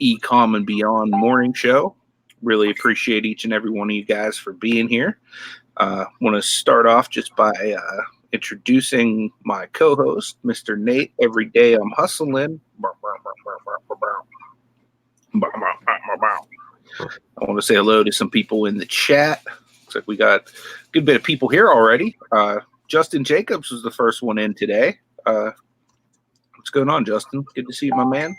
ECOM and Beyond morning show. Really appreciate each and every one of you guys for being here. Want to start off just by introducing my co-host, Mr. Nate. Every day I'm hustling. I want to say hello to some people in the chat. Looks like we got a good bit of people here already. Justin Jacobs was the first one in today. What's going on, Justin? Good to see you, my man.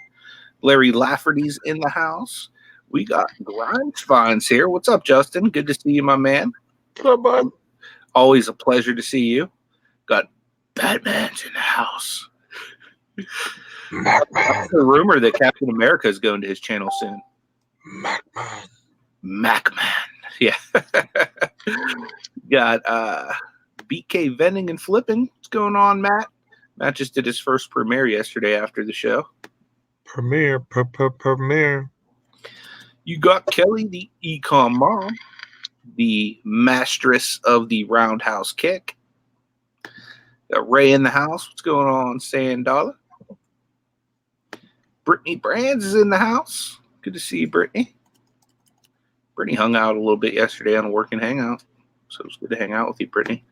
Larry Lafferty's in the house. We got Grindsvines here. What's up, Justin? Good to see you, my man. What's up, bud? Always a pleasure to see you. Got Batman's in the house. Macman. The rumor that Captain America is going to his channel soon. Macman. Yeah. Got BK Vending and Flipping. What's going on, Matt? Matt just did his first premiere yesterday after the show. Premiere. You got Kelly, the Ecom mom, the mistress of the roundhouse kick. Got Ray in the house. What's going on, Sandala? Brittany Brands is in the house. Good to see you, Brittany. Brittany hung out a little bit yesterday on a working hangout, so it was good to hang out with you, Brittany.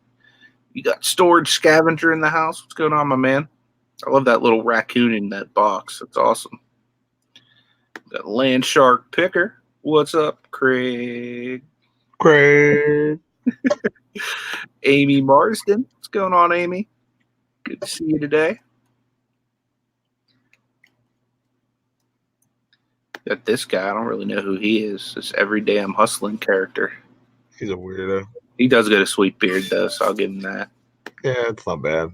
You got Storage Scavenger in the house. What's going on, my man? I love that little raccoon in that box. That's awesome. Got Land Shark Picker. What's up, Craig? Amy Marsden. What's going on, Amy? Good to see you today. Got this guy. I don't really know who he is. This everyday I'm hustling character. He's a weirdo. He does get a sweet beard, though, so I'll give him that. Yeah, it's not bad.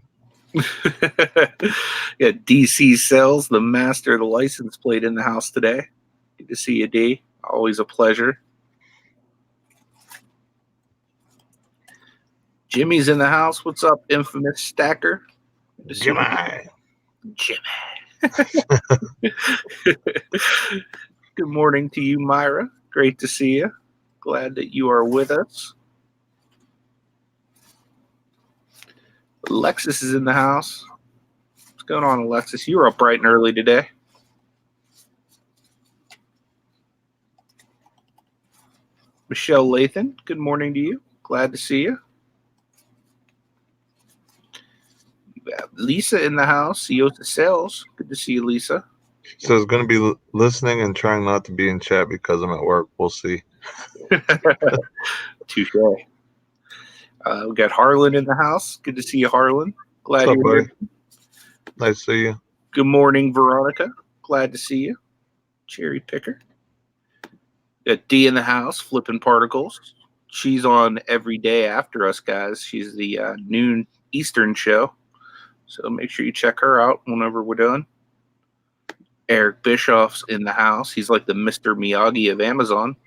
Yeah, DC Sells, the master of the license plate in the house today. Good to see you, D. Always a pleasure. Jimmy's in the house. What's up, infamous stacker? Jimmy. Good morning to you, Myra. Great to see you. Glad that you are with us. Alexis is in the house. What's going on, Alexis? You were up bright and early today. Michelle Lathan, good morning to you. Glad to see you. You have Lisa in the house. Yosa Sales. Good to see you, Lisa. So it's going to be listening and trying not to be in chat because I'm at work. We'll see. Touche. We got Harlan in the house. Good to see you, Harlan. Glad What's up, you're buddy? here. Nice to see you. Good morning, Veronica. Glad to see you. Cherry Picker. Got D in the house, flipping particles. She's on every day after us, guys. She's the noon Eastern show. So make sure you check her out whenever we're done. Eric Bischoff's in the house. He's like the Mr. Miyagi of Amazon.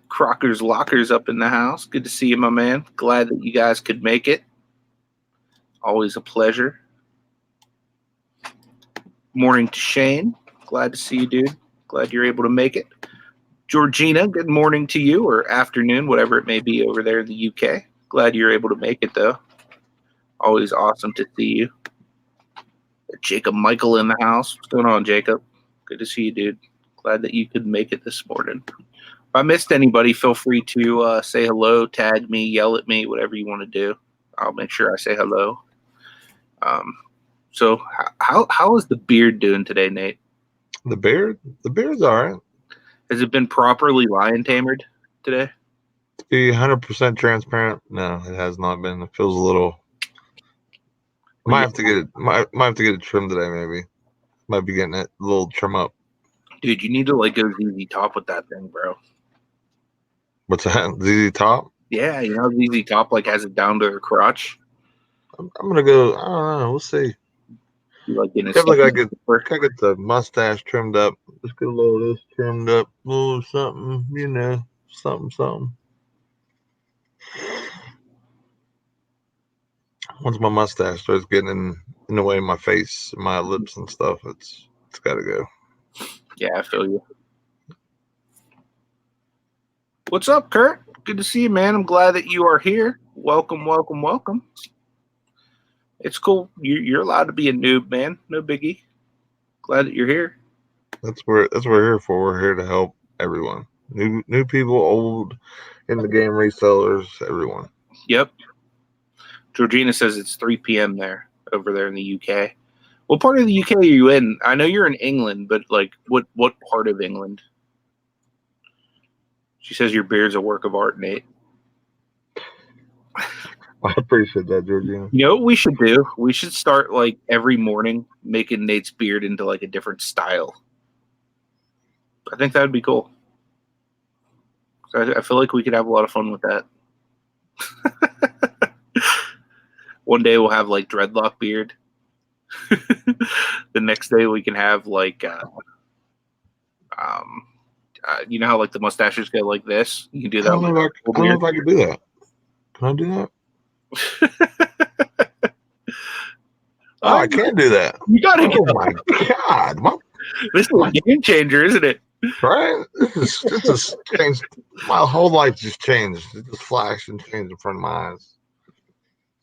Crocker's Lockers up in the house. Good to see you, my man. Glad that you guys could make it. Always a pleasure. Morning to Shane. Glad to see you, dude. Glad you're able to make it. Georgina, good morning to you, or afternoon, whatever it may be over there in the UK. Glad you're able to make it, though. Always awesome to see you. Jacob Michael in the house. What's going on, Jacob? Good to see you, dude. Glad that you could make it this morning. If I missed anybody, feel free to say hello, tag me, yell at me, whatever you want to do. I'll make sure I say hello. So how is the beard doing today, Nate? The beard's all right. Has it been properly lion tamered today? To be 100% transparent, no, it has not been. It feels a little. Might have to get it trimmed today, maybe. Might be getting it a little trim up. Dude, you need to go ZZ Top with that thing, bro. What's that? ZZ Top? Yeah, you know ZZ Top has it down to her crotch. I'm gonna go. I don't know. We'll see. You Definitely gotta get the mustache trimmed up. Just get a little of this trimmed up, a little something, something. Once my mustache starts getting in the way of my face, my lips and stuff, it's gotta go. Yeah, I feel you. What's up, Kurt? Good to see you, man. I'm glad that you are here. Welcome. It's cool. You're allowed to be a noob, man. No biggie. Glad that you're here. That's what we're here for. We're here to help everyone. New people, old in the game, resellers, everyone. Yep. Georgina says it's 3 p.m. over there in the UK. What part of the UK are you in? I know you're in England, but like what part of England? She says your beard's a work of art, Nate. I appreciate that, Georgina. You know what we should do? We should start like every morning making Nate's beard into like a different style. I think that would be cool. I feel like we could have a lot of fun with that. One day we'll have like dreadlock beard. The next day we can have like, you know how like the mustaches go like this? You can do that. I don't know if I could do that. Can I do that? Oh, I can't do that. You gotta Oh my God! This is a game changer, isn't it? Right? This is changed. My whole life just changed. It just flashed and changed in front of my eyes.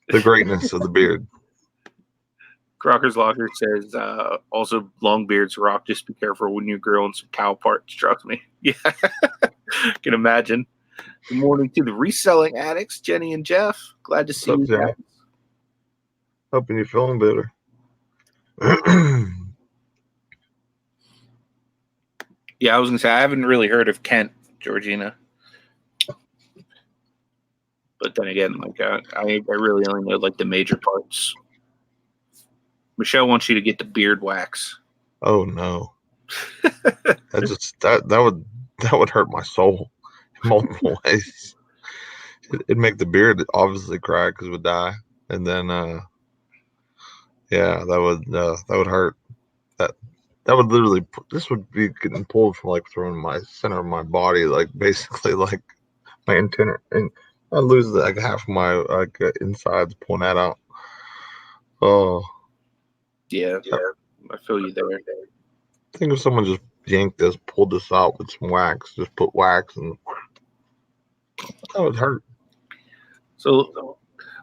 The greatness of the beard. Crocker's Locker says, also long beards rock. Just be careful when you're grilling some cow parts. Trust me. Yeah, can imagine. Good morning to the reselling addicts, Jenny and Jeff. Glad to see you guys. Hoping you're feeling better. Yeah, I was gonna say I haven't really heard of Kent, Georgina. But then again, like I really only know like the major parts. Michelle wants you to get the beard wax. Oh no. that would hurt my soul in multiple ways. It'd make the beard obviously cry because it would die. And then yeah, that would hurt. That would literally, this would be getting pulled from like through my center of my body, like basically like my antenna, and I lose like half of my like insides pulling that out. Oh yeah, I feel you there. I think if someone just yanked this, pulled this out with some wax, just put wax, and that would hurt. So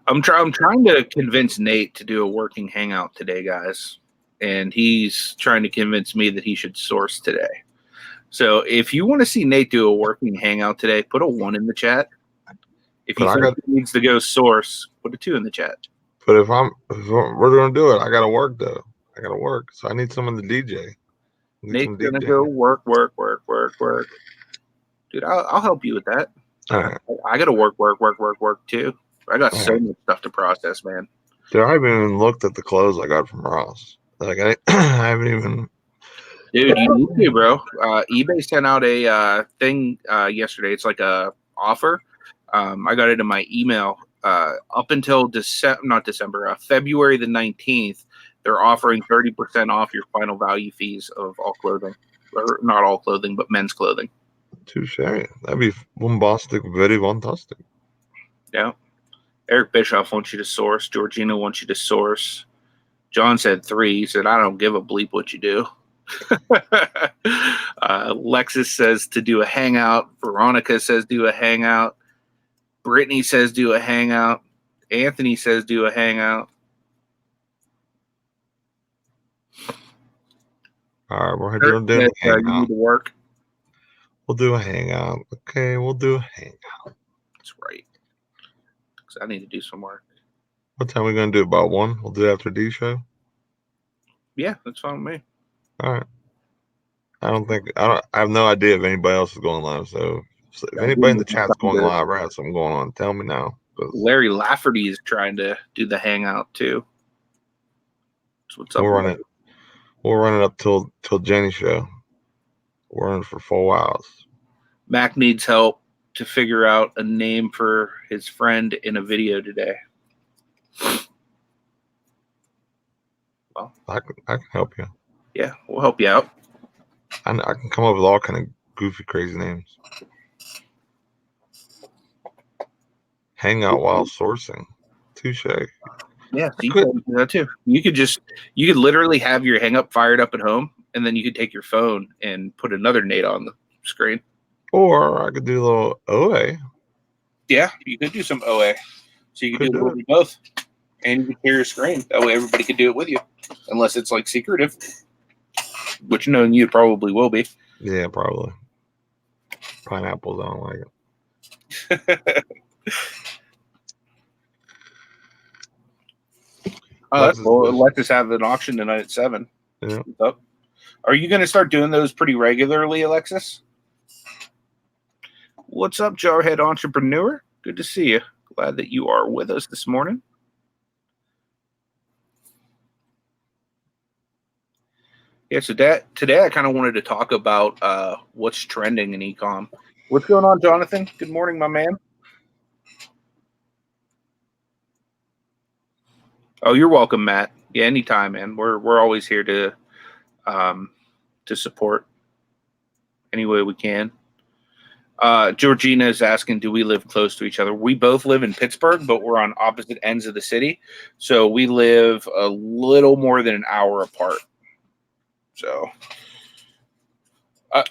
I'm trying to convince Nate to do a working hangout today, guys. And he's trying to convince me that he should source today. So if you want to see Nate do a working hangout today, put a 1 in the chat. If you think he needs to go source, put a 2 in the chat. But if we're going to do it, I got to work though. I got to work. So I need someone to DJ. Nate's going to go work. Dude, I'll help you with that. All right. I got to work too. I got so much stuff to process, man. Dude, I haven't even looked at the clothes I got from Ross. Like I haven't even. Dude, you need to, bro. eBay sent out a thing yesterday. It's like a offer. I got it in my email. Up until February the 19th, they're offering 30% off your final value fees of all clothing, or not all clothing, but men's clothing. Touche. That'd be bombastic, very fantastic. Yeah. Eric Bischoff wants you to source. Georgina wants you to source. John said 3. He said, I don't give a bleep what you do. Lexus says to do a hangout. Veronica says do a hangout. Brittany says do a hangout. Anthony says do a hangout. All right, we're doing a hangout. You need to work. We'll do a hangout. Okay, we'll do a hangout. That's right. Because I need to do some work. What time are we going to do? About 1? We'll do it after D show? Yeah, that's fine with me. All right. I have no idea if anybody else is going live. So if anybody in the chat's going live or has something going on, tell me now. Larry Lafferty is trying to do the hangout too. That's what's up. We'll run it up till Jenny's show. We're in for 4 hours. Mac needs help to figure out a name for his friend in a video today. Well, I can help you. Yeah, we'll help you out. I can come up with all kind of goofy, crazy names. Hang out while sourcing. Touche. Yeah, you could do that too. You could literally have your hang up fired up at home, and then you could take your phone and put another Nate on the screen. Or I could do a little OA. Yeah, you could do some OA. So you could do both. And you could share your screen. That way everybody could do it with you. Unless it's like secretive. which knowing you probably will be. Yeah, probably. Pineapples, I don't like it. That's cool. Let us have an auction tonight at 7. Yeah. Up. Are you going to start doing those pretty regularly, Alexis? What's up, Jarhead Entrepreneur? Good to see you. Glad that you are with us this morning. Yeah, so today I kind of wanted to talk about what's trending in ecom. What's going on, Jonathan? Good morning, my man. Oh, you're welcome, Matt. Yeah, anytime, man. We're always here to support any way we can. Georgina is asking, do we live close to each other? We both live in Pittsburgh, but we're on opposite ends of the city. So we live a little more than an hour apart. So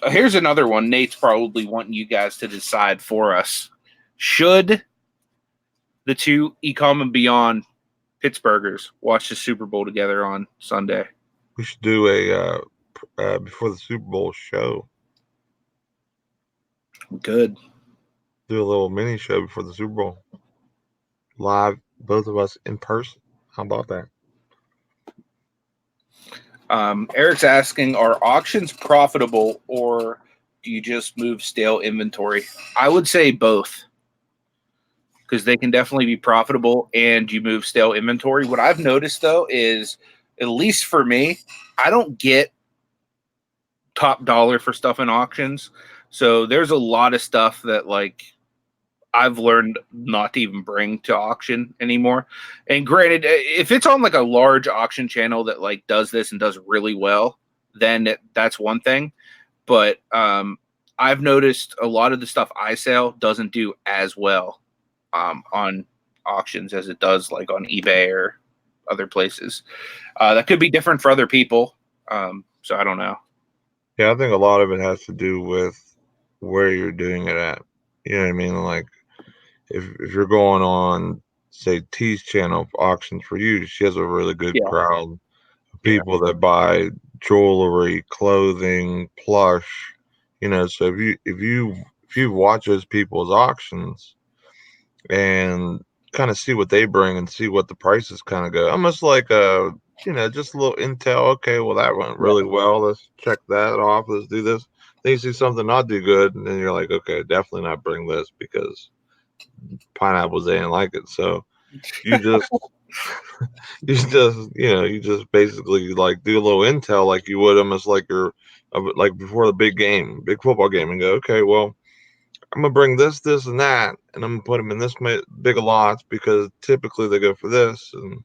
here's another one. Nate's probably wanting you guys to decide for us. Should the two ECOM and Beyond Pittsburghers watch the Super Bowl together on Sunday? We should do a before the Super Bowl show. Good. Do a little mini show before the Super Bowl. Live, both of us in person. How about that? Eric's asking, are auctions profitable or do you just move stale inventory? I would say both, because they can definitely be profitable and you move stale inventory. What I've noticed, though, is, at least for me, I don't get top dollar for stuff in auctions. So there's a lot of stuff that, like, I've learned not to even bring to auction anymore. And granted, if it's on like a large auction channel that like does this and does really well, then that's one thing. But I've noticed a lot of the stuff I sell doesn't do as well on auctions as it does like on eBay or other places. That could be different for other people. So I don't know. Yeah, I think a lot of it has to do with where you're doing it at. You know what I mean? Like, if you're going on, say, T's channel auctions for you, she has a really good crowd of people that buy jewelry, clothing, plush. You know, so if you watch those people's auctions and kind of see what they bring and see what the prices kind of go, almost like just a little intel. Okay, well, that went really well. Let's check that off. Let's do this. Then you see something not do good, and then you're like, okay, definitely not bring this because pineapples, they didn't like it. So you just you just basically like do a little intel like you would almost like like before the big football game, and go, okay, well, I'm gonna bring this and that, and I'm gonna put them in this big of lots because typically they go for this, and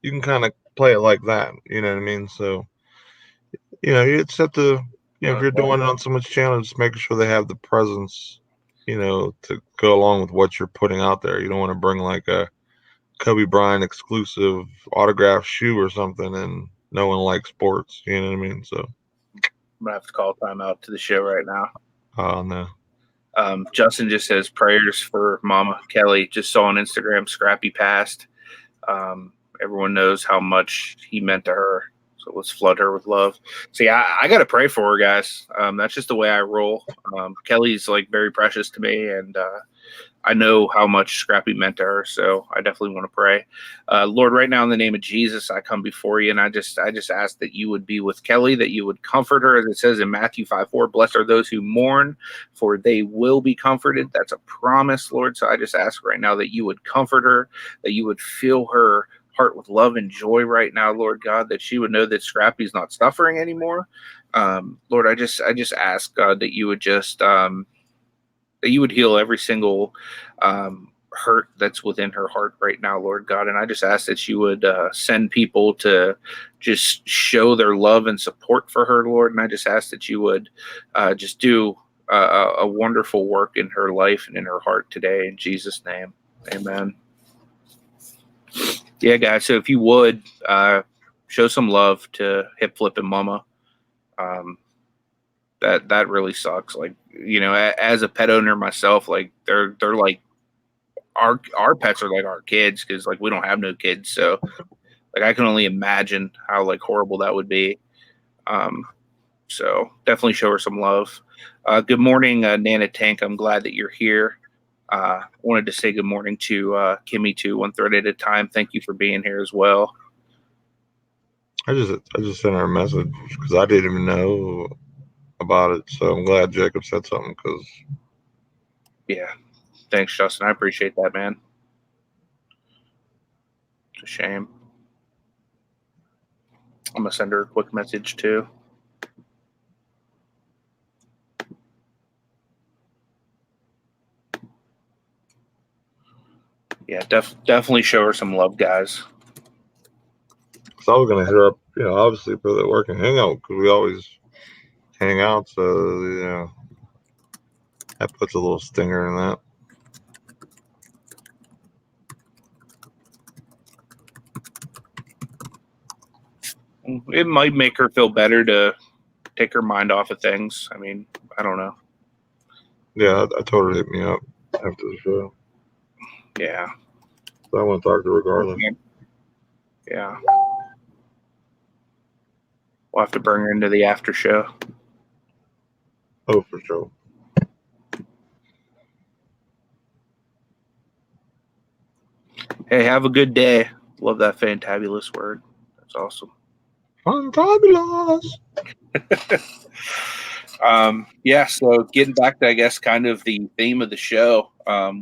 you can kind of play it like that. You know what I mean? So you just have to, if you're doing it on someone's channel, just making sure they have the presence, to go along with what you're putting out there. You don't want to bring like a Kobe Bryant exclusive autograph shoe or something and no one likes sports. You know what I mean? So I'm gonna have to call time out to the show right now. Oh no. Justin just says prayers for Mama Kelly. Just saw on Instagram Scrappy passed. Everyone knows how much he meant to her. So let's flood her with love. So yeah, I got to pray for her, guys. That's just the way I roll. Kelly's like very precious to me, and I know how much Scrappy meant to her. So I definitely want to pray. Lord, right now in the name of Jesus, I come before you, and I just ask that you would be with Kelly, that you would comfort her, as it says in Matthew 5:4. Blessed are those who mourn, for they will be comforted. That's a promise, Lord. So I just ask right now that you would comfort her, that you would fill her heart with love and joy right now, Lord God, that she would know that Scrappy's not suffering anymore. Lord, I just ask, God, that you would just that you would heal every single hurt that's within her heart right now, Lord God. And I just ask that you would send people to just show their love and support for her, Lord. And I just ask that you would just do a wonderful work in her life and in her heart today. In Jesus' name, amen. Yeah, guys. So if you would show some love to Hip Flip and Mama, that really sucks. Like, as a pet owner myself, like they're like our pets are like our kids, because like we don't have no kids. So like I can only imagine how like horrible that would be. So definitely show her some love. Good morning, Nana Tank. I'm glad that you're here. Wanted to say good morning to Kimmy too, one thread at a time. Thank you for being here as well. I just sent her a message because I didn't even know about it. So I'm glad Jacob said something because yeah, thanks, Justin. I appreciate that, man. It's a shame. I'm gonna send her a quick message too. Yeah, definitely show her some love, guys. I was gonna hit her up, obviously for the work and hangout because we always hang out. So that puts a little stinger in that. It might make her feel better to take her mind off of things. I mean, I don't know. Yeah, I told her to hit me up after the show. Yeah. So I want to talk to her regardless. Yeah. We'll have to bring her into the after show. Oh, for sure. Hey, have a good day. Love that fantabulous word. That's awesome. Fantabulous. Yeah, so getting back to, I guess, kind of the theme of the show,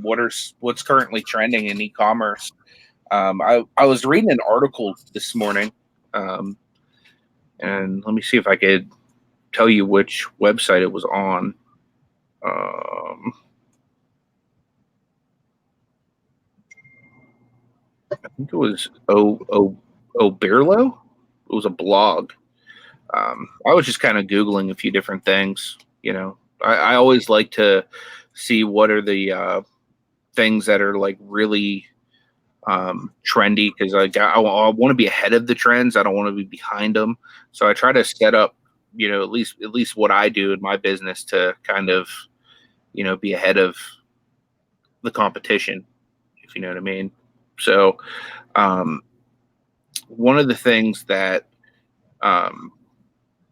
what's currently trending in e-commerce? I was reading an article this morning, and let me see if I could tell you which website it was on. I think it was Oberlo. It was a blog. I was just kind of Googling a few different things. I always like to see what are the things that are like really trendy because I want to be ahead of the trends. I don't want to be behind them. So I try to set up, at least what I do in my business to kind of, be ahead of the competition, if you know what I mean. So one of the things that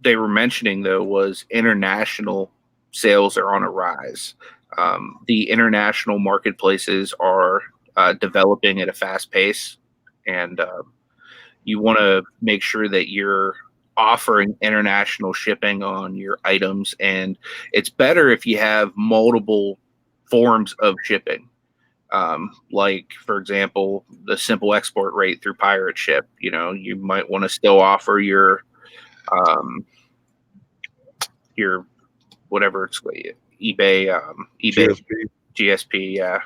they were mentioning though was international sales are on a rise. The international marketplaces are developing at a fast pace, and you want to make sure that you're offering international shipping on your items, and it's better if you have multiple forms of shipping. Like for example, the simple export rate through pirate ship. You might want to still offer your whatever it's eBay, GSP, yeah.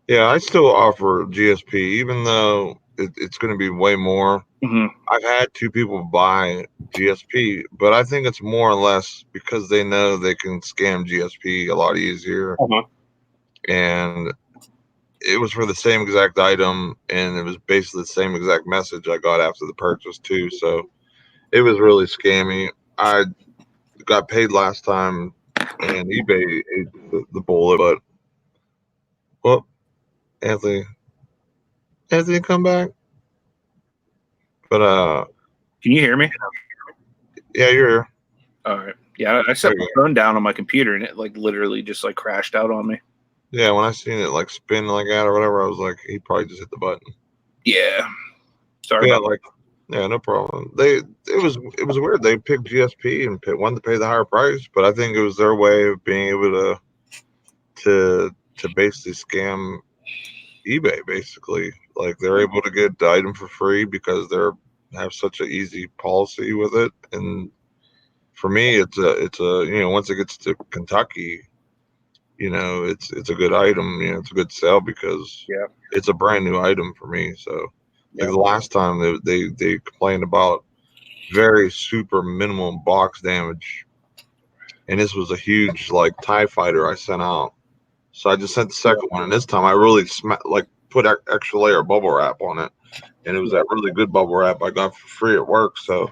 Yeah, I still offer GSP, even though it's going to be way more. Mm-hmm. I've had 2 people buy GSP, but I think it's more or less because they know they can scam GSP a lot easier. Uh-huh. And it was for the same exact item, and it was basically the same exact message I got after the purchase too. So it was really scammy. I got paid last time, and eBay ate the bullet. But well, Anthony, come back. But Can you hear me? yeah, you're here. All right. Yeah, I set my phone down on my computer and it like literally just like crashed out on me. Yeah, when I seen it like spin like that or whatever, I was like, he probably just hit the button. Yeah. Sorry about that. Yeah, no problem. It was weird. They picked GSP and wanted to pay the higher price, but I think it was their way of being able to basically scam eBay. Basically, like they're able to get the item for free because they're have such an easy policy with it. And for me, it's a once it gets to Kentucky, it's a good item. It's a good sell because it's a brand new item for me. So like the last time they complained about very super minimum box damage, and this was a huge like TIE fighter I sent out. So I just sent the second one, and this time I really put extra layer of bubble wrap on it, and it was that really good bubble wrap I got for free at work. So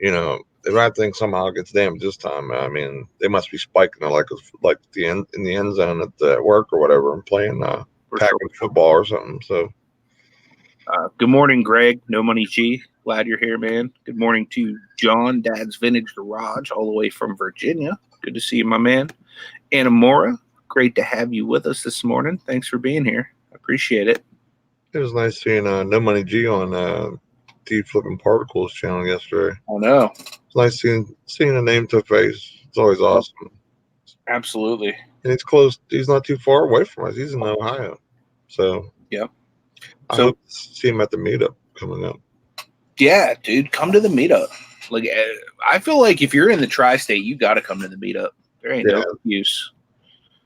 if that thing somehow gets damaged this time, I mean, they must be spiking it like the end in the end zone at work or whatever, and playing tackling football or something. So, good morning, Greg. No Money G. Glad you're here, man. Good morning to John, Dad's Vintage Garage, all the way from Virginia. Good to see you, my man. Anamora, great to have you with us this morning. Thanks for being here. I appreciate it. It was nice seeing No Money G on Deep Flipping Particles channel yesterday. I know. It's nice seeing a name to face. It's always awesome. Absolutely. And he's close. He's not too far away from us. He's in Ohio. So, yep. I hope to see him at the meetup coming up. Yeah, dude, come to the meetup. Like, I feel like if you're in the tri-state, you got to come to the meetup. There ain't no excuse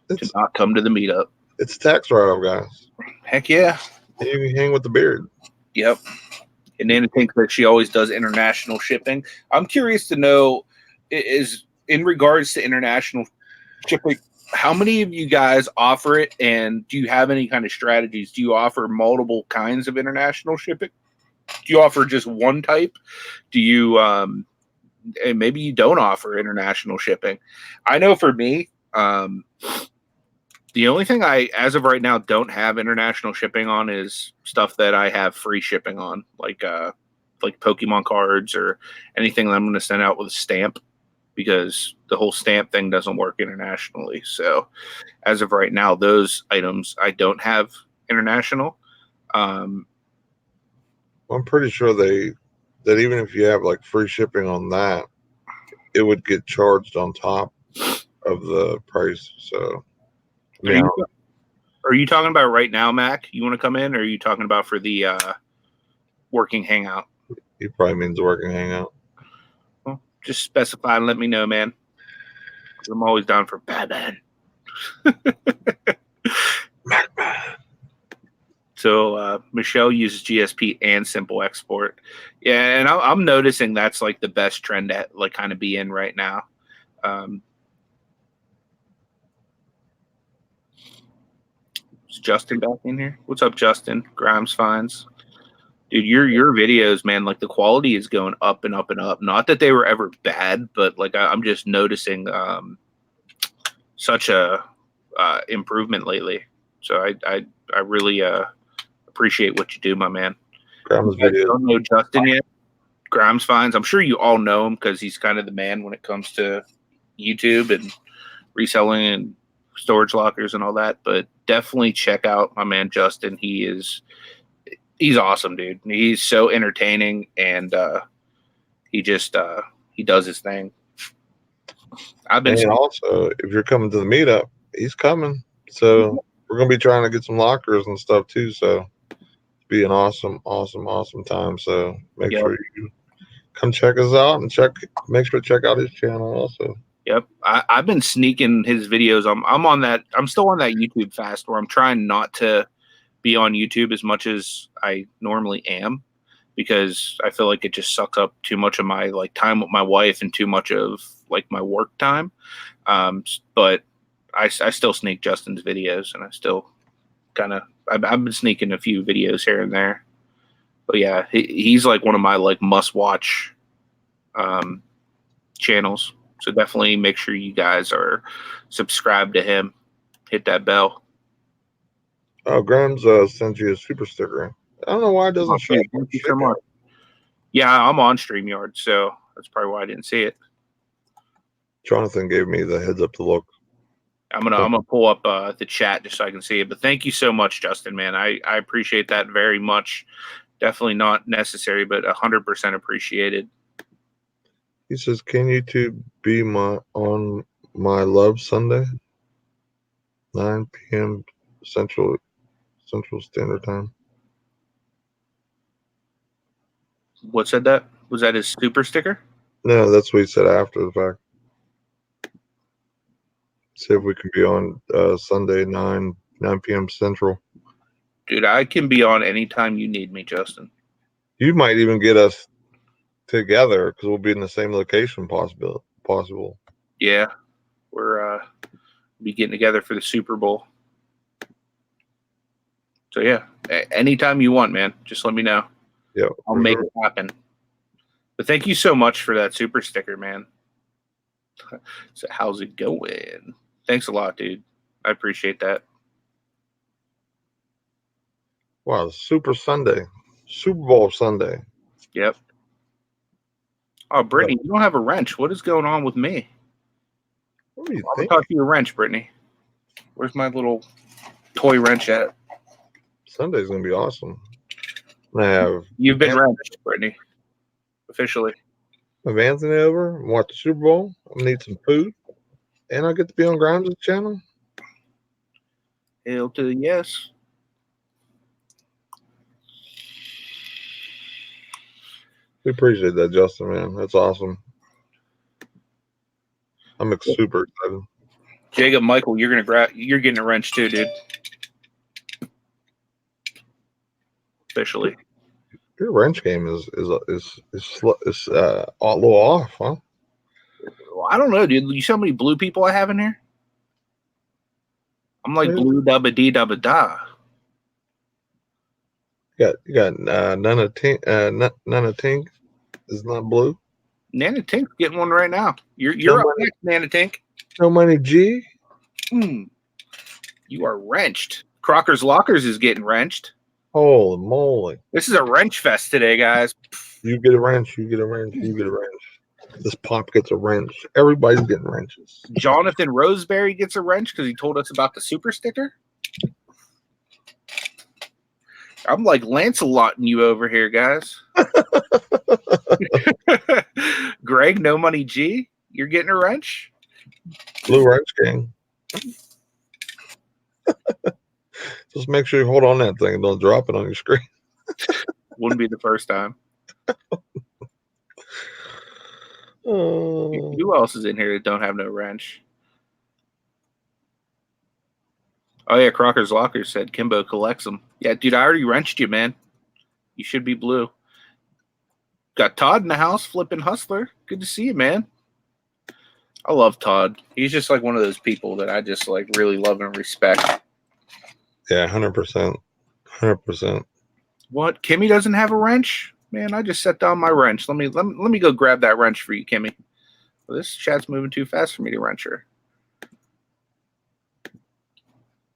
to not come to the meetup. It's tax write-off, guys. Heck yeah. And you can hang with the beard. Yep. And Nana thinks that she always does international shipping. I'm curious to know, is in regards to international shipping, how many of you guys offer it, and do you have any kind of strategies? Do you offer multiple kinds of international shipping? Do you offer just one type? Do you and maybe you don't offer international shipping? I know for me, the only thing I, as of right now, don't have international shipping on is stuff that I have free shipping on, like Pokemon cards or anything that I'm going to send out with a stamp, because the whole stamp thing doesn't work internationally. So as of right now, those items I don't have international. I'm pretty sure that even if you have like free shipping on that, it would get charged on top of the price. So, are you talking about right now, Mac? You want to come in, or are you talking about for the working hangout? He probably means the working hangout. Well, just specify and let me know, man. I'm always down for Batman. So Michelle uses GSP and simple export. Yeah, and I'm noticing that's like the best trend to like kind of be in right now. Is Justin back in here? What's up, Justin? Grimes Finds. Dude, your videos, man, like the quality is going up and up and up. Not that they were ever bad, but like I'm just noticing such a improvement lately. So I really appreciate what you do, my man. Grimes videos. Don't know Justin yet. Grimes Finds. I'm sure you all know him because he's kind of the man when it comes to YouTube and reselling and storage lockers and all that. But definitely check out my man Justin. He's awesome, dude. He's so entertaining, and he does his thing. And also, if you're coming to the meetup, he's coming. So we're gonna be trying to get some lockers and stuff too. So it's be an awesome time. So make sure you come check us out and make sure to check out his channel also. Yep, I've been sneaking his videos. I'm on that. I'm still on that YouTube fast where I'm trying not to be on YouTube as much as I normally am, because I feel like it just sucks up too much of my like time with my wife and too much of like my work time. But I still sneak Justin's videos, and I still kind of I've been sneaking a few videos here and there. But yeah, he's like one of my like must watch channels. So definitely make sure you guys are subscribed to him. Hit that bell. Oh, Grimes sent you a super sticker. I don't know why it doesn't show. Thank you so much. Yeah, I'm on StreamYard, so that's probably why I didn't see it. Jonathan gave me the heads up to look. I'm gonna pull up the chat just so I can see it. But thank you so much, Justin, man. I appreciate that very much. Definitely not necessary, but 100% appreciated. He says, "Can YouTube be on my love Sunday, 9 p.m. Central Standard Time?" What said that? Was that his super sticker? No, that's what he said after the fact. See if we can be on Sunday 9 p.m. Central. Dude, I can be on anytime you need me, Justin. You might even get us together because we'll be in the same location possible. Yeah, we're be getting together for the Super Bowl. So yeah, anytime you want, man, just let me know. Yeah, I'll make it happen. But thank you so much for that super sticker, man. So how's it going? Thanks a lot, dude. I appreciate that. Wow, Super Bowl Sunday. Yep. Oh, Brittany, you don't have a wrench. What is going on with me? What do you I'm think? gonna talk to your wrench, Brittany. Where's my little toy wrench at? Sunday's gonna be awesome. I have You've been wrenched, Brittany. Officially. Anthony over, watch the Super Bowl. I'm gonna eat some food, and I get to be on Grimes' channel. Hail to the yes. We appreciate that, Justin, man. That's awesome. I'm super excited. Jacob Michael, you're getting a wrench too, dude. Officially. Your wrench game is a little off, huh? Well, I don't know, dude. You see how many blue people I have in here? I'm like blue dubba dee dubba da. You got Nana Tink is not blue. Nana Tink's getting one right now. You're up next, Nana Tink. No money, G. You are wrenched. Crocker's Lockers is getting wrenched. Holy moly! This is a wrench fest today, guys. You get a wrench. You get a wrench. You get a wrench. This pop gets a wrench. Everybody's getting wrenches. Jonathan Roseberry gets a wrench because he told us about the super sticker. I'm like Lancelot and you over here, guys. Greg, No Money G, you're getting a wrench. Blue Wrench Gang. Just make sure you hold on that thing and don't drop it on your screen. Wouldn't be the first time. Who else is in here that don't have no wrench? Oh, yeah, Crocker's Locker said Kimbo collects them. Yeah, dude, I already wrenched you, man. You should be blue. Got Todd in the house, flipping hustler. Good to see you, man. I love Todd. He's just like one of those people that I just like really love and respect. Yeah, 100%. 100%. What? Kimmy doesn't have a wrench? Man, I just set down my wrench. Let me go grab that wrench for you, Kimmy. Well, this chat's moving too fast for me to wrench her.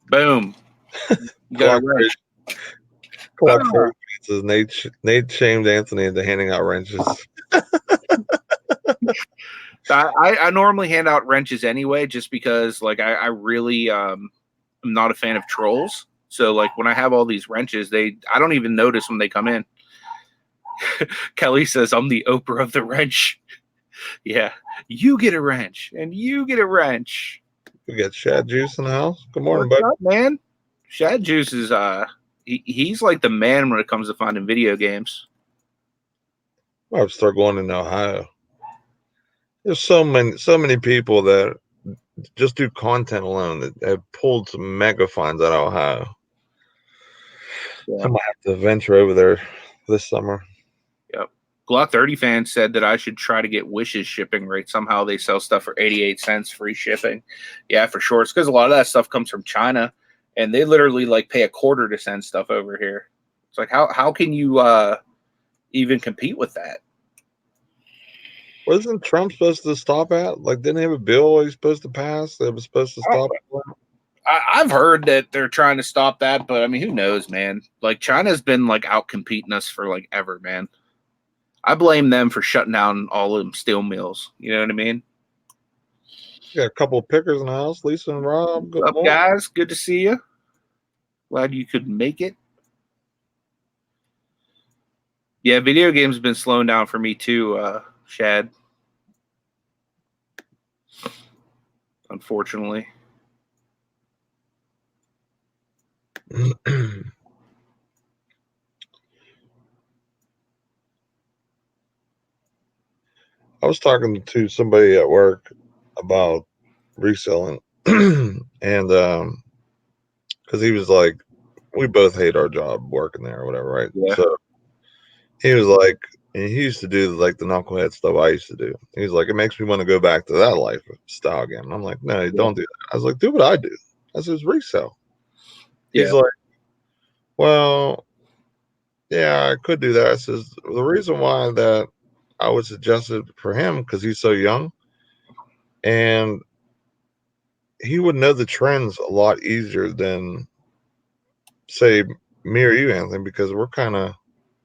Boom. You got a wrench. Clark says Nate shamed Anthony into handing out wrenches. I normally hand out wrenches anyway, just because like I really am not a fan of trolls. So like when I have all these wrenches, I don't even notice when they come in. Kelly says I'm the Oprah of the wrench. Yeah, you get a wrench and you get a wrench. We got Shad Juice in the house. Good morning, What's bud. up, man? Shad Juice is he's like the man when it comes to finding video games. I have to start going into Ohio. There's so many people that just do content alone that have pulled some mega finds out of Ohio. Yeah. I might have to venture over there this summer. Yep. Glock 30 fan said that I should try to get Wish's shipping rate. Somehow they sell stuff for 88 cents free shipping. Yeah, for sure. It's because a lot of that stuff comes from China, and they literally like pay a quarter to send stuff over here. It's like how can you even compete with that? Wasn't Trump supposed to stop at? Like, didn't he have a bill he's supposed to pass that was supposed to stop? I've heard that they're trying to stop that, but I mean, who knows, man? Like, China's been like out competing us for like ever, man. I blame them for shutting down all of them steel mills. You know what I mean? Got a couple of pickers in the house, Lisa and Rob. Good up, guys? Good to see you. Glad you could make it. Yeah, video games have been slowing down for me too, Shad. Unfortunately. I was talking to somebody at work about reselling, and because he was like, we both hate our job working there or whatever, right? Yeah. So he was like, and he used to do like the knucklehead stuff I used to do. He was like, it makes me want to go back to that lifestyle again. And I'm like, no, don't do that. I was like, do what I do. I says resell. Yeah. He's like, well, yeah, I could do that. I says the reason why that I would suggest it for him because he's so young, and he would know the trends a lot easier than say me or you, Anthony, because we're kind of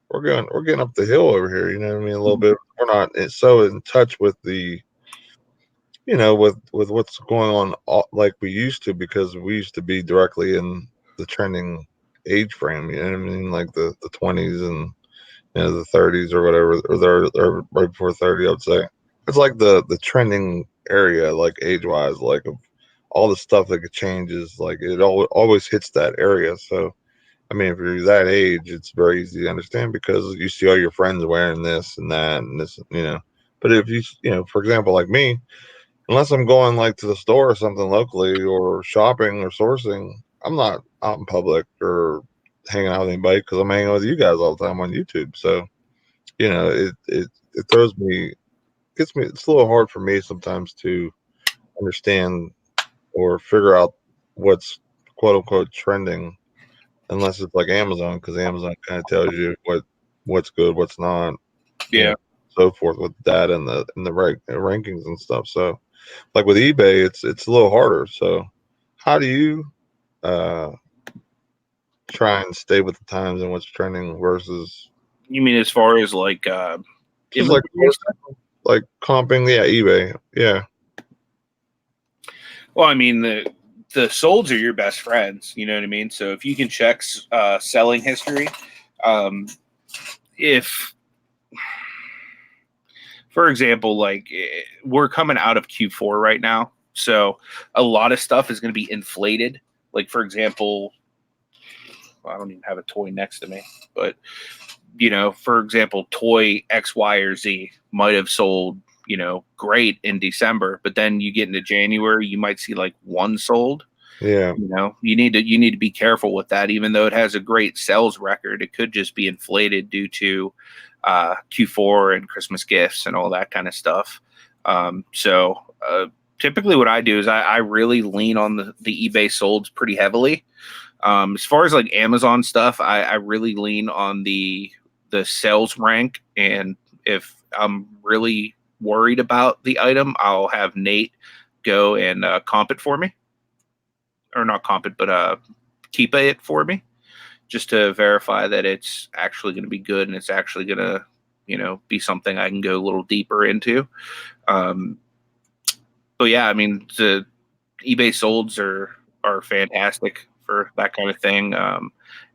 we're getting up the hill over here. You know what I mean? A little bit. We're not so in touch with the with what's going on like we used to, because we used to be directly in the trending age frame. You know what I mean? Like the 20s and the 30s or whatever, or right before 30, I would say. It's like the trending area, like age wise, like of all the stuff that changes, like it always hits that area. So I mean, if you're that age, it's very easy to understand because you see all your friends wearing this and that and this, But if for example, like me, unless I'm going like to the store or something locally or shopping or sourcing, I'm not out in public or hanging out with anybody because I'm hanging with you guys all the time on YouTube. So, it throws me, gets me, it's a little hard for me sometimes to understand or figure out what's quote unquote trending, unless it's like Amazon, because Amazon kind of tells you what's good, what's not, Yeah. so forth with data and the rankings and stuff. So, like with eBay, it's a little harder. So, how do you uh, try and stay with the times and what's trending versus You mean as far as like just like inventory stuff? like comping? Yeah, eBay. Yeah, Well, I mean the solds are your best friends. You know what I mean. So if you can check selling history, if for example, like we're coming out of Q4 right now, so a lot of stuff is going to be inflated. Like for example, well, I don't even have a toy next to me, but for example, toy X, Y, or Z might have sold, great in December, but then you get into January, you might see like one sold. yeah, You need to be careful with that. Even though it has a great sales record, it could just be inflated due to Q4 and Christmas gifts and all that kind of stuff. So typically, what I do is I really lean on the eBay solds pretty heavily. As far as like Amazon stuff, I really lean on the sales rank, and if I'm really worried about the item, I'll have Nate go and comp it for me, or not comp it, but keep it for me, just to verify that it's actually going to be good and it's actually going to be something I can go a little deeper into. Um, but yeah, I mean the eBay solds are fantastic for that kind of thing.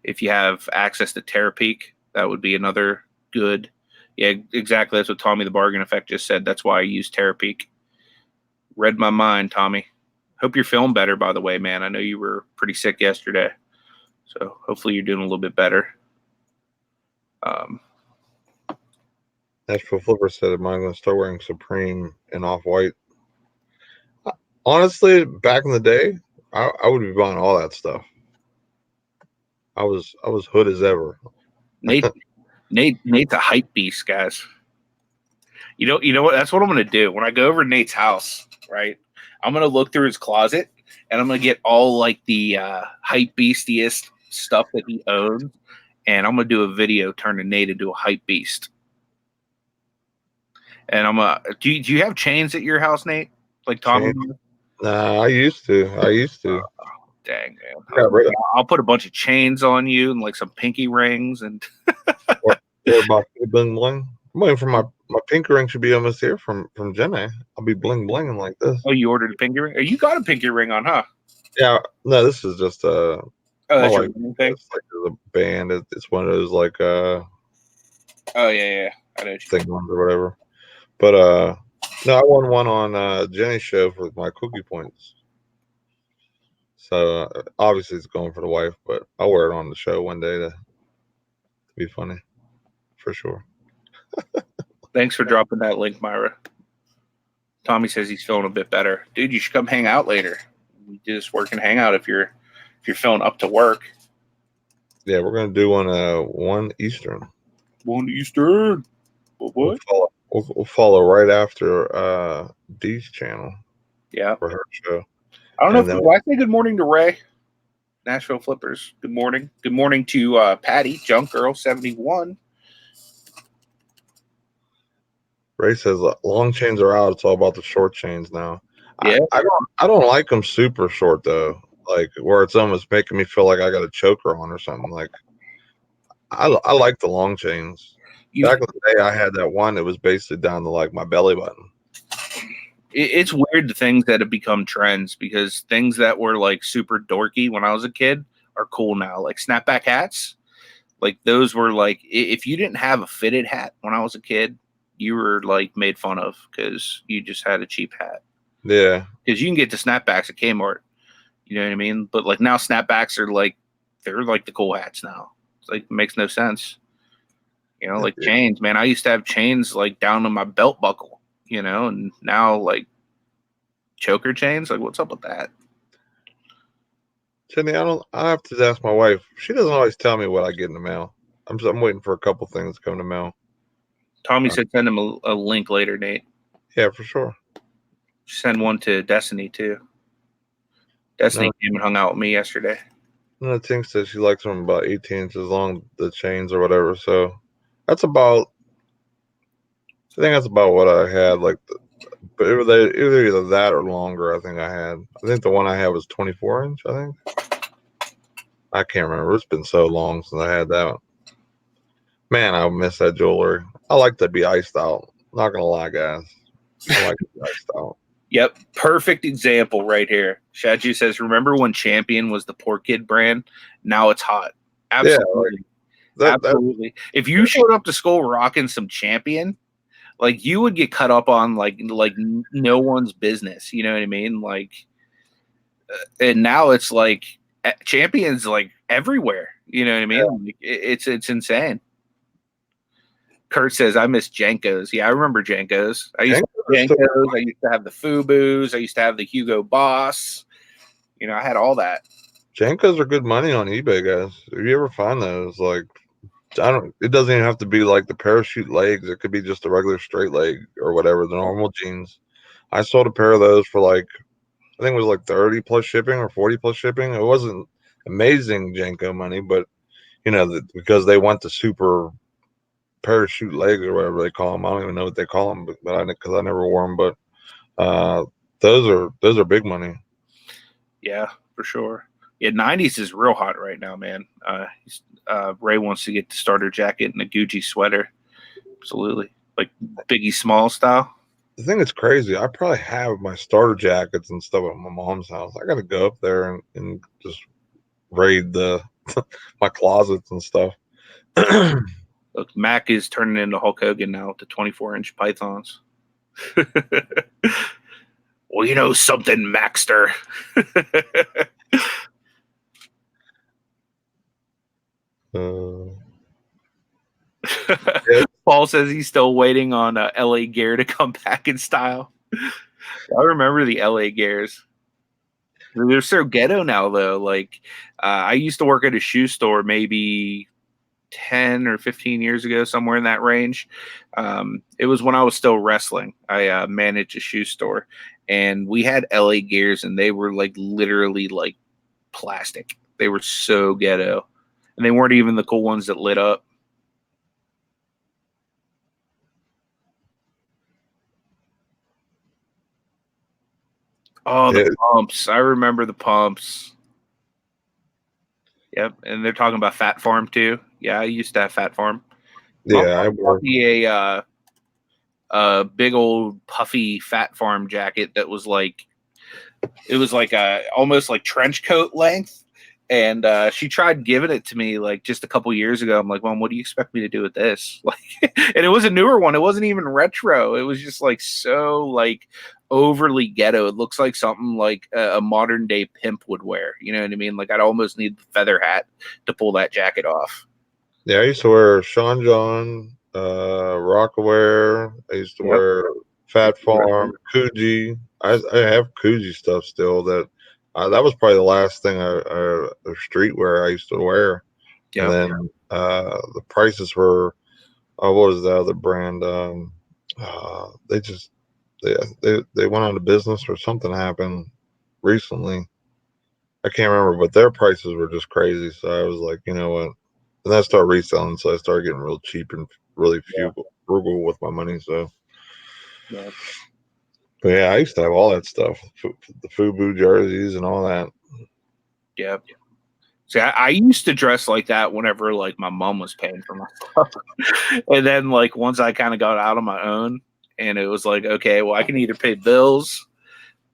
If you have access to Terapeak, that would be another good. Yeah, exactly. That's what Tommy the Bargain Effect just said. That's why I use Terapeak. Read my mind, Tommy. Hope you're feeling better, by the way, man. I know you were pretty sick yesterday, so hopefully you're doing a little bit better. Nashville Flipper said, "Am I going to start wearing Supreme and Off White?" Honestly, back in the day, I would be buying all that stuff. I was hood as ever. Nate's a hype beast, guys. You know what? That's what I'm gonna do when I go over to Nate's house. Right, I'm gonna look through his closet and I'm gonna get all like the hype beastiest stuff that he owns, and I'm gonna do a video turning Nate into a hype beast. And I'm gonna. Do you have chains at your house, Nate? Like Tommy? Nah, I used to. Dang man, Rid I'll put a bunch of chains on you and like some pinky rings and. or about bling bling. I'm waiting for my pinky ring should be almost here from Jenny. I'll be bling blinging like this. Oh, you ordered a pinky ring? Oh, you got a pinky ring on, huh? Yeah, no, this is just Oh, my that's your wife. thing. It's like a band. It's one of those like Oh yeah, I know. thing ones or whatever. But no, I won one on Jenny's show for my cookie points. So obviously it's going for the wife, but I'll wear it on the show one day to be funny, for sure. Thanks for dropping that link, Myra. Tommy says he's feeling a bit better. Dude, you should come hang out later. We do this work and hang out if you're feeling up to work. Yeah, we're gonna do one Eastern. 1 Eastern. What? We'll follow right after Dee's channel. Yeah. For her show. I don't know. Why say good morning to Ray? Nashville Flippers. Good morning. Good morning to Patty, Junk Girl 71. Ray says long chains are out. It's all about the short chains now. Yeah. I don't like them super short though. Like where it's almost making me feel like I got a choker on or something. Like I like the long chains. You, Back in the day, I had that one that was basically down to like my belly button. it's weird the things that have become trends, because things that were like super dorky when I was a kid are cool now. Like snapback hats, like those were like, if you didn't have a fitted hat when I was a kid, you were like made fun of because you just had a cheap hat. Yeah, Because you can get the snapbacks at Kmart, you know what I mean? But like now snapbacks are like, they're like the cool hats now. It's like, it makes no sense. You know, like chains, man. I used to have chains like down to my belt buckle, you know, and now like choker chains. Like, what's up with that? Jenny, I have to ask my wife. She doesn't always tell me what I get in the mail. I'm waiting for a couple things to come in the mail. Tommy said send him a link later, Nate. Yeah, for sure. Send one to Destiny too. Destiny came and hung out with me yesterday. No, Tink says she likes them about 18 inches long, the chains or whatever. So that's about. I think that's about what I had. Like, but it was either that or longer. I think I had. I think the one I had was 24 inch. I think. I can't remember. It's been so long since I had that. Man, I miss that jewelry. I like to be iced out. Not gonna lie, guys. I like to be iced out. Yep, perfect example right here. Shachi says, "Remember when Champion was the poor kid brand? Now it's hot." Absolutely, Yeah, like absolutely. If you showed up to school rocking some Champion, like you would get cut up on like no one's business. You know what I mean? Like, and now it's like Champion's like everywhere. You know what I mean? Yeah. Like, it's insane. Kurt says, "I miss Jankos." Yeah, I remember Jankos. I used to have Jankos. I used to have the Fubu's. I used to have the Hugo Boss. You know, I had all that. Jankos are good money on eBay, guys. If you ever find those, like, it doesn't even have to be like the parachute legs. It could be just a regular straight leg or whatever, the normal jeans. I sold a pair of those for like, I think it was like 30 plus shipping or 40 plus shipping. It wasn't amazing Janko money, but you know, because they went to super parachute legs or whatever they call them. I don't even know what they call them, but because I never wore them. But those are big money. Yeah, for sure. Yeah, 90s is real hot right now, man. Ray wants to get the starter jacket and a Gucci sweater. Absolutely. Like Biggie Small style. The thing that's crazy, I probably have my starter jackets and stuff at my mom's house. I got to go up there and just raid the my closets and stuff. Look, Mac is turning into Hulk Hogan now with the 24-inch pythons. Well, you know something, Maxter. Paul says he's still waiting on LA Gear to come back in style. I remember the LA Gears. They're so ghetto now, though. Like, I used to work at a shoe store maybe 10 or 15 years ago, somewhere in that range. It was when I was still wrestling. I managed a shoe store, and we had LA Gears, and they were like literally like plastic. They were so ghetto, and they weren't even the cool ones that lit up. Oh, the pumps. I remember the pumps. Yep. And they're talking about Fat Farm too. Yeah, I used to have Fat Farm. Yeah, I wore a big old puffy Fat Farm jacket that was like, it was like a almost like trench coat length. And she tried giving it to me like just a couple years ago. I'm like, Mom, what do you expect me to do with this? Like, and it was a newer one. It wasn't even retro. It was just like so like overly ghetto. It looks like something like a modern day pimp would wear. You know what I mean? Like I'd almost need the feather hat to pull that jacket off. Yeah, I used to wear Sean John, Rockaware. I used to wear Fat Farm, Coogee. I have Coogee stuff still. That was probably the last thing streetwear I used to wear. Yep. And then the prices were, what was the other brand? They just they went out of business or something happened recently. I can't remember, but their prices were just crazy. So I was like, you know what? And I started reselling, so I started getting real cheap and really frugal with my money. So, Yeah. but yeah, I used to have all that stuff, the FUBU jerseys and all that. Yep. See, I used to dress like that whenever like my mom was paying for my stuff, and then like once I kind of got out on my own, and it was like, okay, well I can either pay bills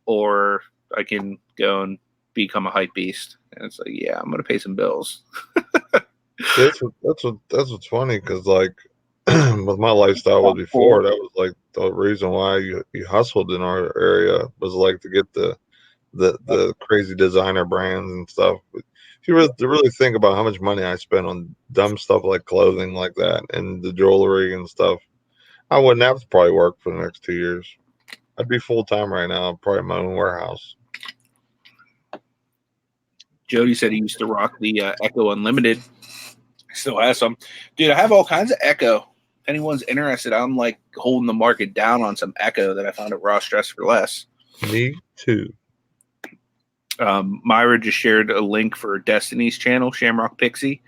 or I can go and become a hype beast. And it's like, yeah, I'm gonna pay some bills. That's what's funny because like with my lifestyle was before that was like the reason why you hustled in our area was like to get the crazy designer brands and stuff. But if you really think about how much money I spent on dumb stuff like clothing like that and the jewelry and stuff, I wouldn't have to probably work for the next 2 years. I'd be full time right now, probably in my own warehouse. Jody said he used to rock the Echo Unlimited. Still has some. Dude, I have all kinds of Echo. If anyone's interested, I'm like holding the market down on some Echo that I found at Ross Dress for Less. Me too. Myra just shared a link for Destiny's channel, Shamrock Pixie.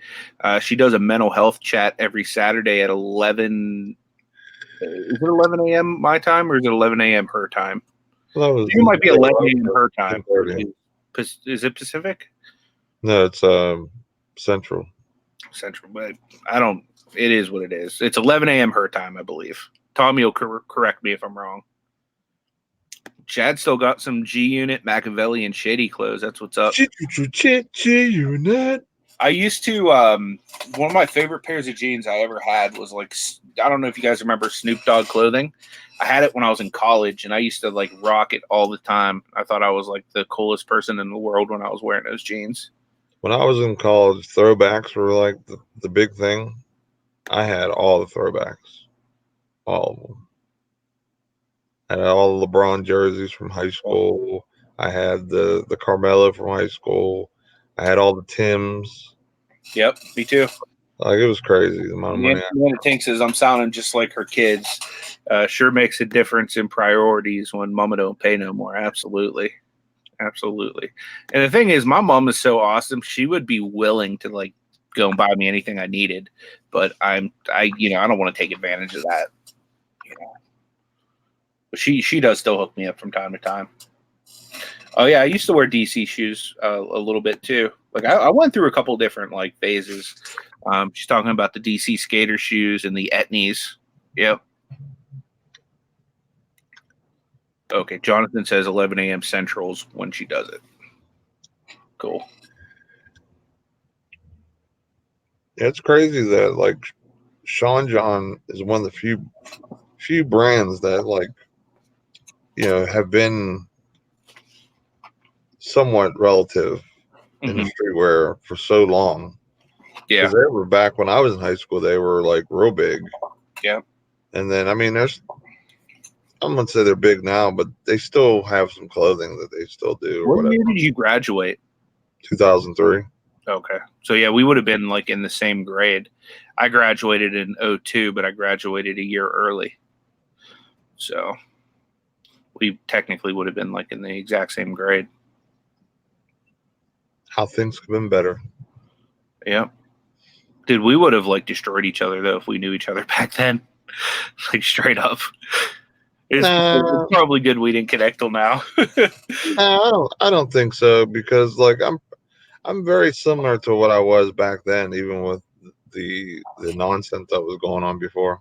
She does a mental health chat every Saturday at 11. Is it 11 a.m. my time or is it 11 a.m. her time? Well, It might be 11 a.m. her time. 10:30. Is it Pacific? No, it's Central. Central, but I don't. It is what it is. It's 11 a.m. her time, I believe. Tommy will correct me if I'm wrong. Chad still got some G Unit, Machiavelli, and Shady clothes. That's what's up. G-Unit. I used to. One of my favorite pairs of jeans I ever had was like, I don't know if you guys remember Snoop Dogg clothing. I had it when I was in college, and I used to like rock it all the time. I thought I was like the coolest person in the world when I was wearing those jeans. When I was in college, throwbacks were like the big thing. I had all the throwbacks, all of them. I had all the LeBron jerseys from high school. I had the Carmelo from high school. I had all the Tims. Yep, me too. Like it was crazy the amount of money. Amanda Tink says I'm sounding just like her kids. Sure makes a difference in priorities when mama don't pay no more. Absolutely. Absolutely. And the thing is, my mom is so awesome. She would be willing to like go and buy me anything I needed, but I don't want to take advantage of that. You know, but she does still hook me up from time to time. Oh yeah, I used to wear DC shoes a little bit too. Like I went through a couple different like phases. She's talking about the DC skater shoes and the Etnies. Yep. Okay, Jonathan says 11 a.m. Central's when she does it. Cool. Yeah, it's crazy that like Sean John is one of the few brands that like have been somewhat relative in the streetwear for so long. Yeah. Because they were back when I was in high school, they were like real big. Yeah. And then I mean I'm gonna say they're big now, but they still have some clothing that they still do. Or What whatever. year did you graduate? 2003. Okay. So yeah, we would have been like in the same grade. I graduated in 02, but I graduated a year early. So we technically would have been like in the exact same grade. How things could have been better. Yeah. Dude, we would have like destroyed each other though if we knew each other back then. Like straight up. It's probably good we didn't connect till now. I don't think so because like I'm very similar to what I was back then, even with the nonsense that was going on before.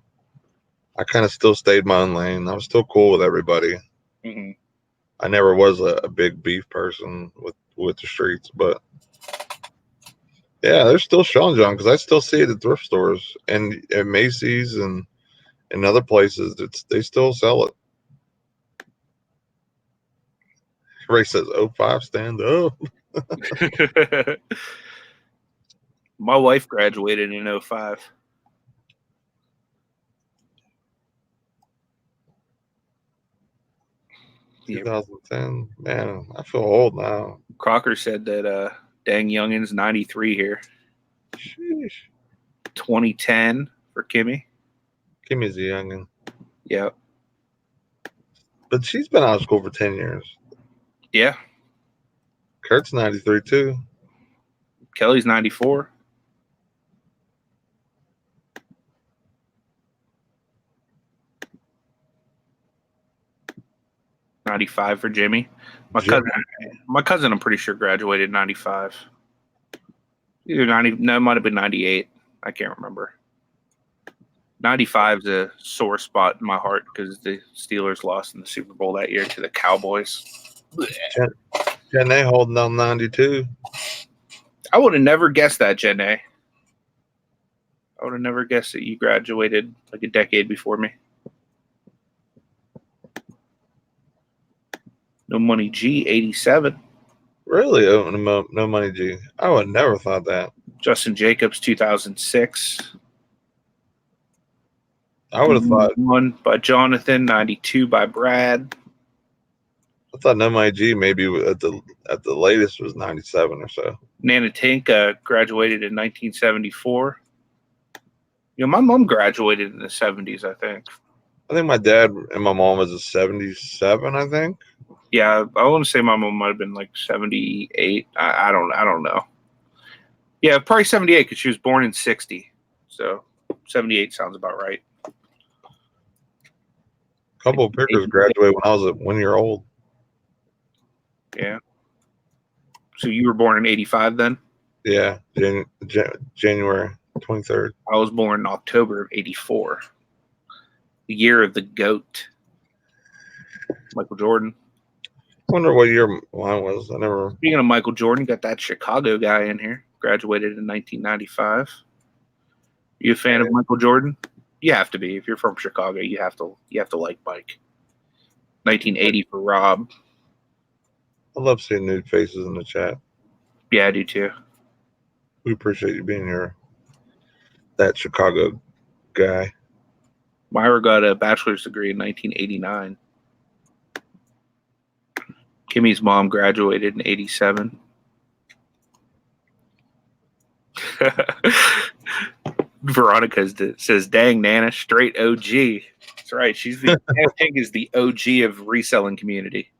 I kind of still stayed my own lane. I was still cool with everybody. Mm-hmm. I never was a big beef person with the streets, but yeah, there's still Sean John because I still see it at thrift stores and at Macy's and other places. They still sell it. Ray says, "05, stand up." My wife graduated in 05. Yeah. 2010. Man, I feel old now. Crocker said that dang youngin's 93 here. Sheesh. 2010 for Kimmy. Kimmy's a youngin. Yep. But she's been out of school for 10 years. Yeah. Kurt's 93 too. Kelly's 94. '95 for Jimmy. My cousin, I'm pretty sure graduated '95. Either 90, no, it might have been 98. I can't remember. 95 is a sore spot in my heart because the Steelers lost in the Super Bowl that year to the Cowboys. Jen A holding down 92. I would have never guessed that, Jen A. I would have never guessed that you graduated like a decade before me. No Money G, 87. Really? No Money G. I would have never thought that. Justin Jacobs, 2006. I would have thought 1 by Jonathan, 92 by Brad. I thought No Money G maybe at the latest was 97 or so. Nana Tinka graduated in 1974. You know, my mom graduated in the 70s, I think. I think my dad and my mom was a 77, I think. Yeah, I want to say my mom might have been like 78. I don't know. Yeah, probably 78 because she was born in 60. So 78 sounds about right. A couple of pickers graduated when I was 1 year old. Yeah. So you were born in 85 then? Yeah, January 23rd. I was born in October of 84. The year of the GOAT. Michael Jordan. I wonder what year mine was. I never. Speaking of Michael Jordan, got that Chicago guy in here. Graduated in 1995. You a fan of Michael Jordan? You have to be. If you're from Chicago, you have to like Mike. 1980 for Rob. I love seeing nude faces in the chat. Yeah, I do too. We appreciate you being here. That Chicago guy. Myra got a bachelor's degree in 1989. Kimmy's mom graduated in 87. Veronica says, "Dang, Nana, straight OG." That's right. Nana Pink is the OG of reselling community.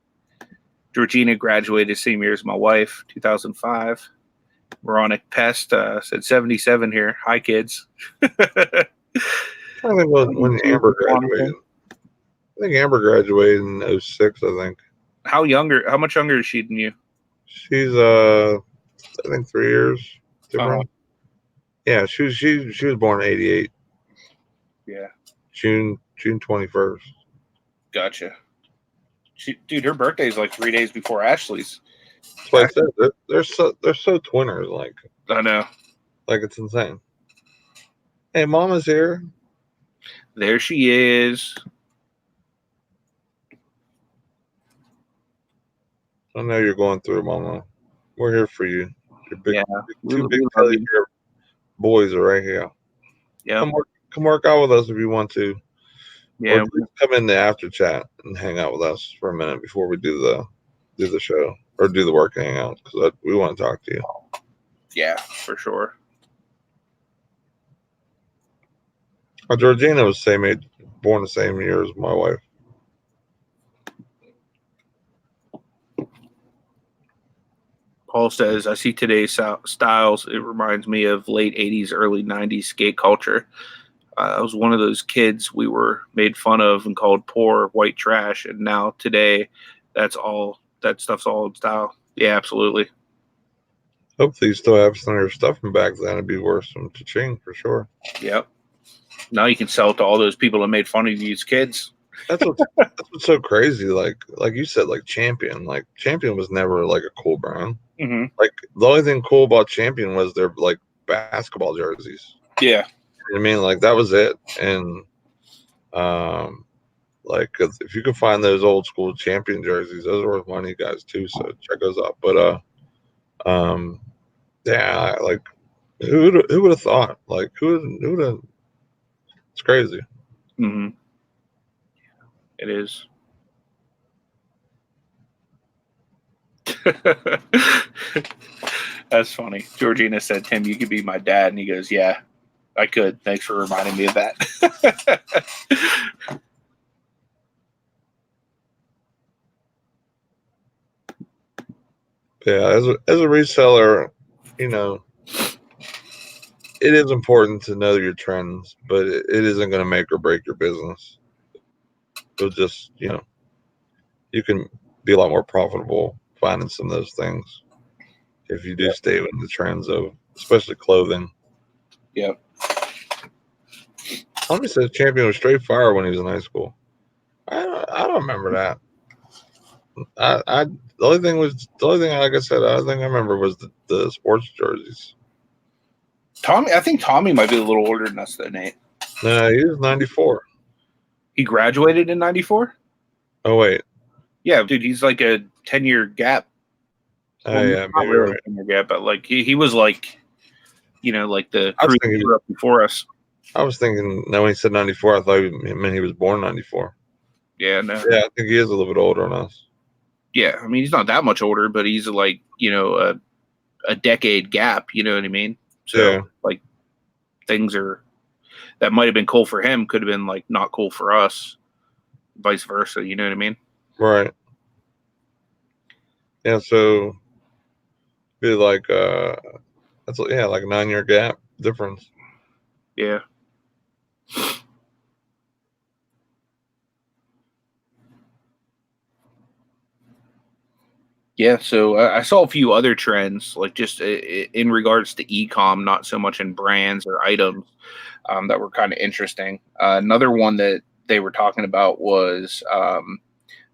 Georgina graduated same year as my wife, 2005. Veronica Pest said 77 here. Hi, kids. I think when Amber graduated. I think Amber graduated in 06, I think. How much younger is she than you? She's I think 3 years different. Yeah, she was born in 88. Yeah. June 21st. Gotcha. Dude, her birthday is like 3 days before Ashley's. That's why I said they're so twinners, like. I know. Like, it's insane. Hey, Mama's here. There she is. I know you're going through it, Mama. We're here for you. Your big, Yeah, two big boys are right here. Yeah. Come work out with us if you want to. Yeah. Or just come in the after chat and hang out with us for a minute before we do the show or do the work hangout because we want to talk to you. Yeah, for sure. Georgina was the same age, born the same year as my wife. Paul says, "I see today's styles. It reminds me of late 80s, early 90s skate culture. I was one of those kids we were made fun of and called poor white trash. And now today, that stuff's all in style." Yeah, absolutely. Hopefully you still have some of your stuff from back then. It'd be worth some cha-ching for sure. Yep. Now you can sell it to all those people that made fun of you as kids. That's what's so crazy. Like you said, like Champion. Like Champion was never like a cool brand. Mm-hmm. Like the only thing cool about Champion was their like basketball jerseys. Yeah. I mean, like that was it. And like if you can find those old school Champion jerseys, those are worth money, guys, too. So check those out. But yeah, like who would have thought? Like who would have? It's crazy. Mm-hmm. It is. That's funny. Georgina said, "Tim, you could be my dad," and he goes, "Yeah, I could. Thanks for reminding me of that." Yeah, as a reseller, you know, it is important to know your trends, but it isn't going to make or break your business. It'll just, you can be a lot more profitable finding some of those things if you do stay with the trends of especially clothing. Yeah. Homie said champion was straight fire when he was in high school. I don't remember that. The only thing, like I said, the other thing I remember was the sports jerseys. Tommy, I think Tommy might be a little older than us, though, Nate. No, he was 94. He graduated in 94? Oh, wait. Yeah, dude, he's like a 10-year gap. Oh, Well, yeah, not maybe really right. a 10-year gap, but like he was like, like the I was crew thinking that grew up before us. I was thinking, no, when he said 94, I thought he meant he was born 94. Yeah, no. Yeah, I think he is a little bit older than us. Yeah, I mean, he's not that much older, but he's like, a decade gap, you know what I mean? So, Yeah. like, things that might have been cool for him could have been, like, not cool for us, vice versa, you know what I mean? Right. Yeah, so be like that's like a 9-year gap difference. Yeah. Yeah, so I saw a few other trends, like just in regards to ecom, not so much in brands or items, that were kind of interesting. Another one that they were talking about was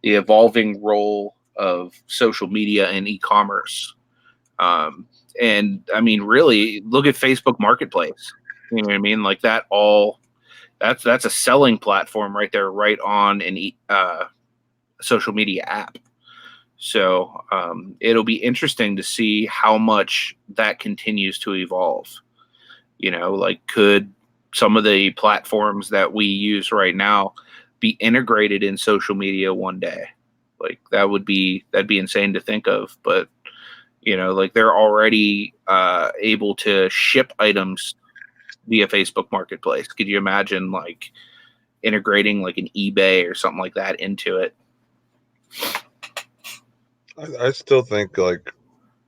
the evolving role of social media and e-commerce. And I mean, really, look at Facebook Marketplace. You know what I mean? Like that's a selling platform right there, right on an social media app. So it'll be interesting to see how much that continues to evolve. Like could some of the platforms that we use right now be integrated in social media one day? Like that'd be insane to think of, but like they're already able to ship items via Facebook Marketplace. Could you imagine like integrating like an eBay or something like that into it? I still think like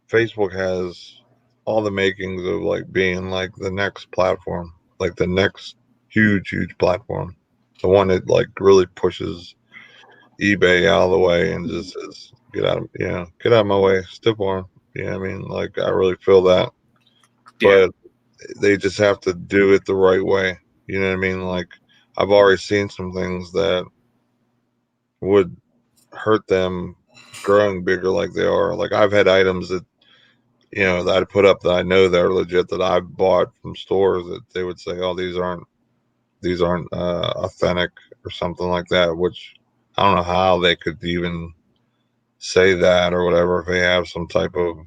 Facebook has all the makings of like being like the next platform, like the next huge platform, the one that like really pushes eBay out of the way and just says, get out of my way, step on. I mean, like I really feel that, Yeah. but they just have to do it the right way. You know what I mean? Like I've already seen some things that would hurt them growing bigger like they are. Like I've had items that that I put up that I know they're legit that I bought from stores that they would say, "Oh, these aren't authentic" or something like that. Which I don't know how they could even say that or whatever if they have some type of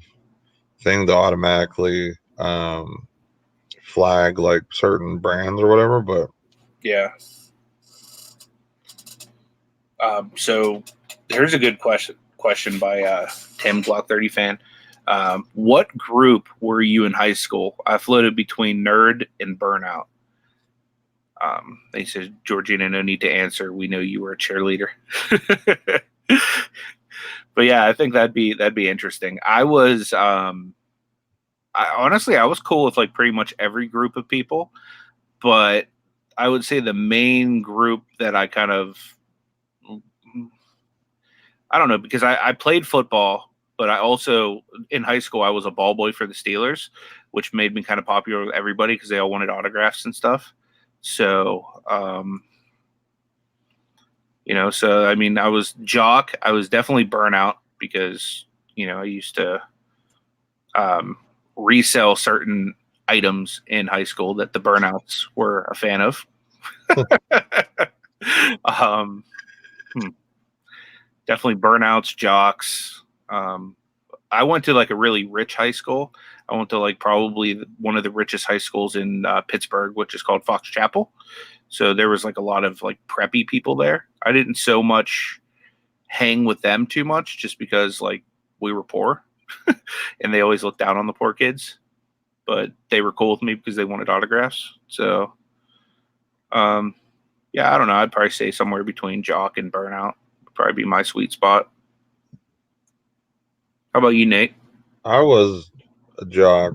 thing to automatically flag like certain brands or whatever. But Yeah. So here's a good question by Tim Glock 30 fan. What group were you in high school? I floated between nerd and burnout. They said, Georgina, no need to answer. We know you were a cheerleader. But yeah, I think that'd be interesting. I honestly I was cool with like pretty much every group of people, but I would say the main group that I kind of I don't know because I played football, but I also in high school I was a ball boy for the Steelers, which made me kind of popular with everybody because they all wanted autographs and stuff. So so I mean I was jock. I was definitely burnout because I used to um, resell certain items in high school that the burnouts were a fan of. um, Definitely burnouts, jocks. I went to like a really rich high school. I went to like probably one of the richest high schools in Pittsburgh, which is called Fox Chapel. So there was like a lot of like preppy people there. I didn't so much hang with them too much just because like we were poor and they always looked down on the poor kids. But they were cool with me because they wanted autographs. So, yeah, I don't know. I'd probably say somewhere between jock and burnout would probably be my sweet spot. How about you, Nate? I was a jock,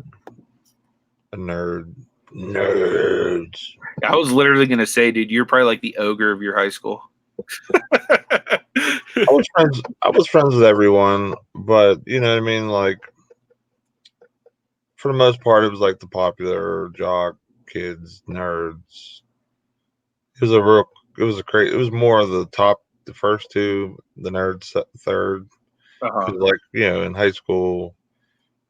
a nerd, nerds. I was literally gonna say, dude, you're probably like the ogre of your high school. I was friends with everyone, but you know what I mean. Like for the most part, it was like the popular jock kids, nerds. It was a real. It was a crazy. It was more of the top, the first two, the nerds third. Uh-huh. Because like in high school,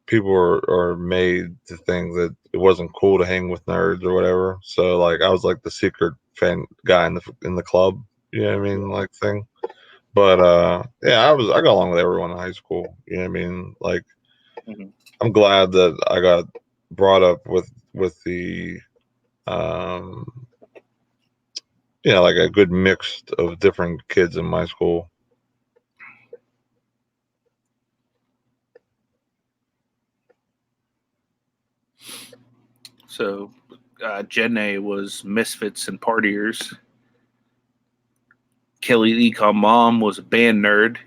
people are made to think that it wasn't cool to hang with nerds or whatever. So like I was like the secret fan guy in the club. You know what I mean? Like thing. But yeah, I got along with everyone in high school. You know what I mean? Like Mhm. I'm glad that I got brought up with the um like a good mix of different kids in my school. So Gen A was misfits and partiers. Kelly Ecom mom was a band nerd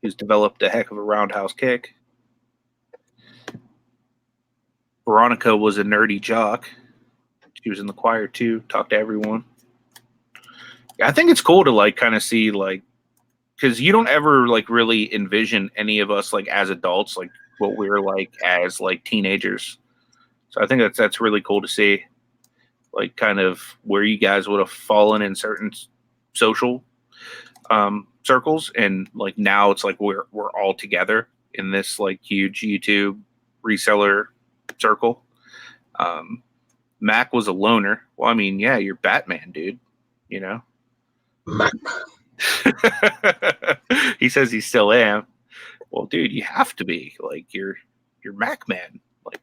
who's developed a heck of a roundhouse kick. Veronica was a nerdy jock. She was in the choir too, talked to everyone. I think it's cool to like kind of see like, because you don't ever like really envision any of us like as adults, like what we're like as like teenagers. So I think that's really cool to see, like kind of where you guys would have fallen in certain social circles, and like now it's like we're all together in this like huge YouTube reseller circle. Mac was a loner. Well, I mean, yeah, you're Batman, dude. You know. Mac. He says he still am. Well, dude, you have to be like you're Mac man. Like,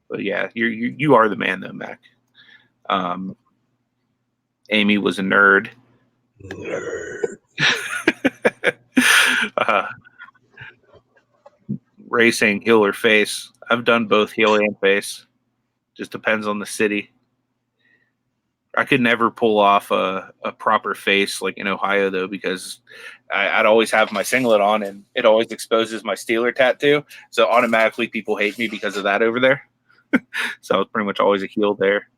but yeah, you are the man though, Mac. Amy was a nerd. Nerd. uh, Ray saying heel or face. I've done both heel and face. Just depends on the city. I could never pull off a proper face like in Ohio though, because I'd always have my singlet on and it always exposes my Steeler tattoo. So automatically people hate me because of that over there. So I was pretty much always a heel there.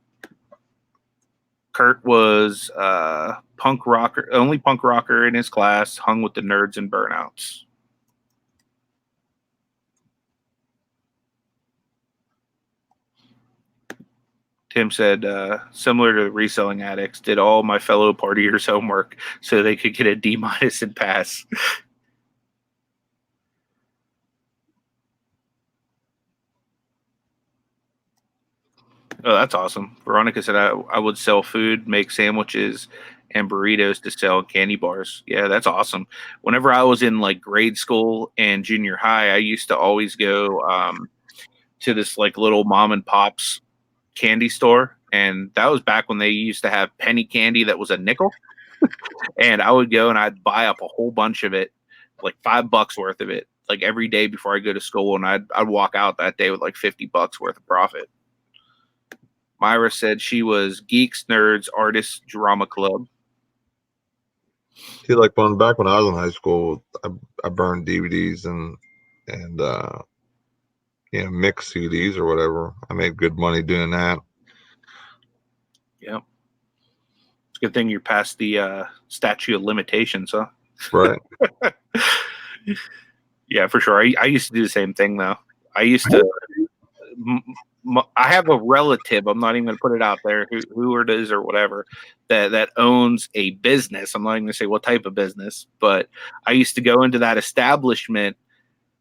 Kurt was punk rocker, only punk rocker in his class, hung with the nerds and burnouts. Tim said, similar to reselling addicts, did all my fellow partiers homework so they could get a D- and pass. Oh, that's awesome. Veronica said, I would sell food, make sandwiches and burritos to sell candy bars. Yeah, that's awesome. Whenever I was in like grade school and junior high, I used to always go to this like little mom and pop's candy store. And that was back when they used to have penny candy that was a nickel. And I would go and I'd buy up a whole bunch of it, like $5 worth of it, like every day before I go to school. And I'd walk out that day with like $50 worth of profit. Myra said she was geeks, nerds, artists, drama club. See, like back when I was in high school, I burned DVDs and mixed CDs or whatever. I made good money doing that. Yeah. It's a good thing you're past the statute of limitations, huh? Right. Yeah, for sure. I used to do the same thing, though. I used to. I have a relative. I'm not even going to put it out there who it is or whatever that owns a business. I'm not even going to say what type of business, but I used to go into that establishment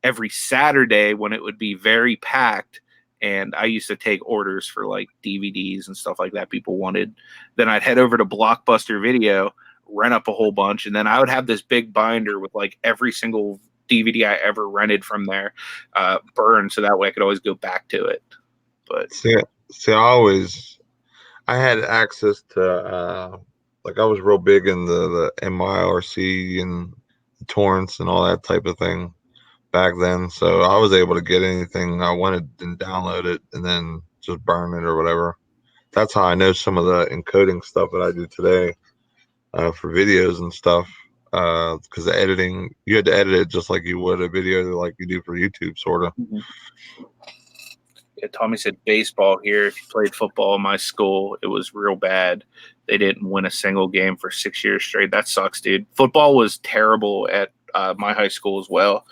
every Saturday when it would be very packed. And I used to take orders for like DVDs and stuff like that people wanted. Then I'd head over to Blockbuster Video, rent up a whole bunch, and then I would have this big binder with like every single DVD I ever rented from there burned, so that way I could always go back to it. But see, I had access to like I was real big in the MIRC and the torrents and all that type of thing back then. So I was able to get anything I wanted and download it and then just burn it or whatever. That's how I know some of the encoding stuff that I do today for videos and stuff. Because the editing, you had to edit it just like you would a video, like you do for YouTube, sort of. mm-hmm. Yeah, Tommy said baseball here. If you played football in my school, it was real bad. They didn't win a single game for 6 years straight. That sucks, dude. Football was terrible at my high school as well.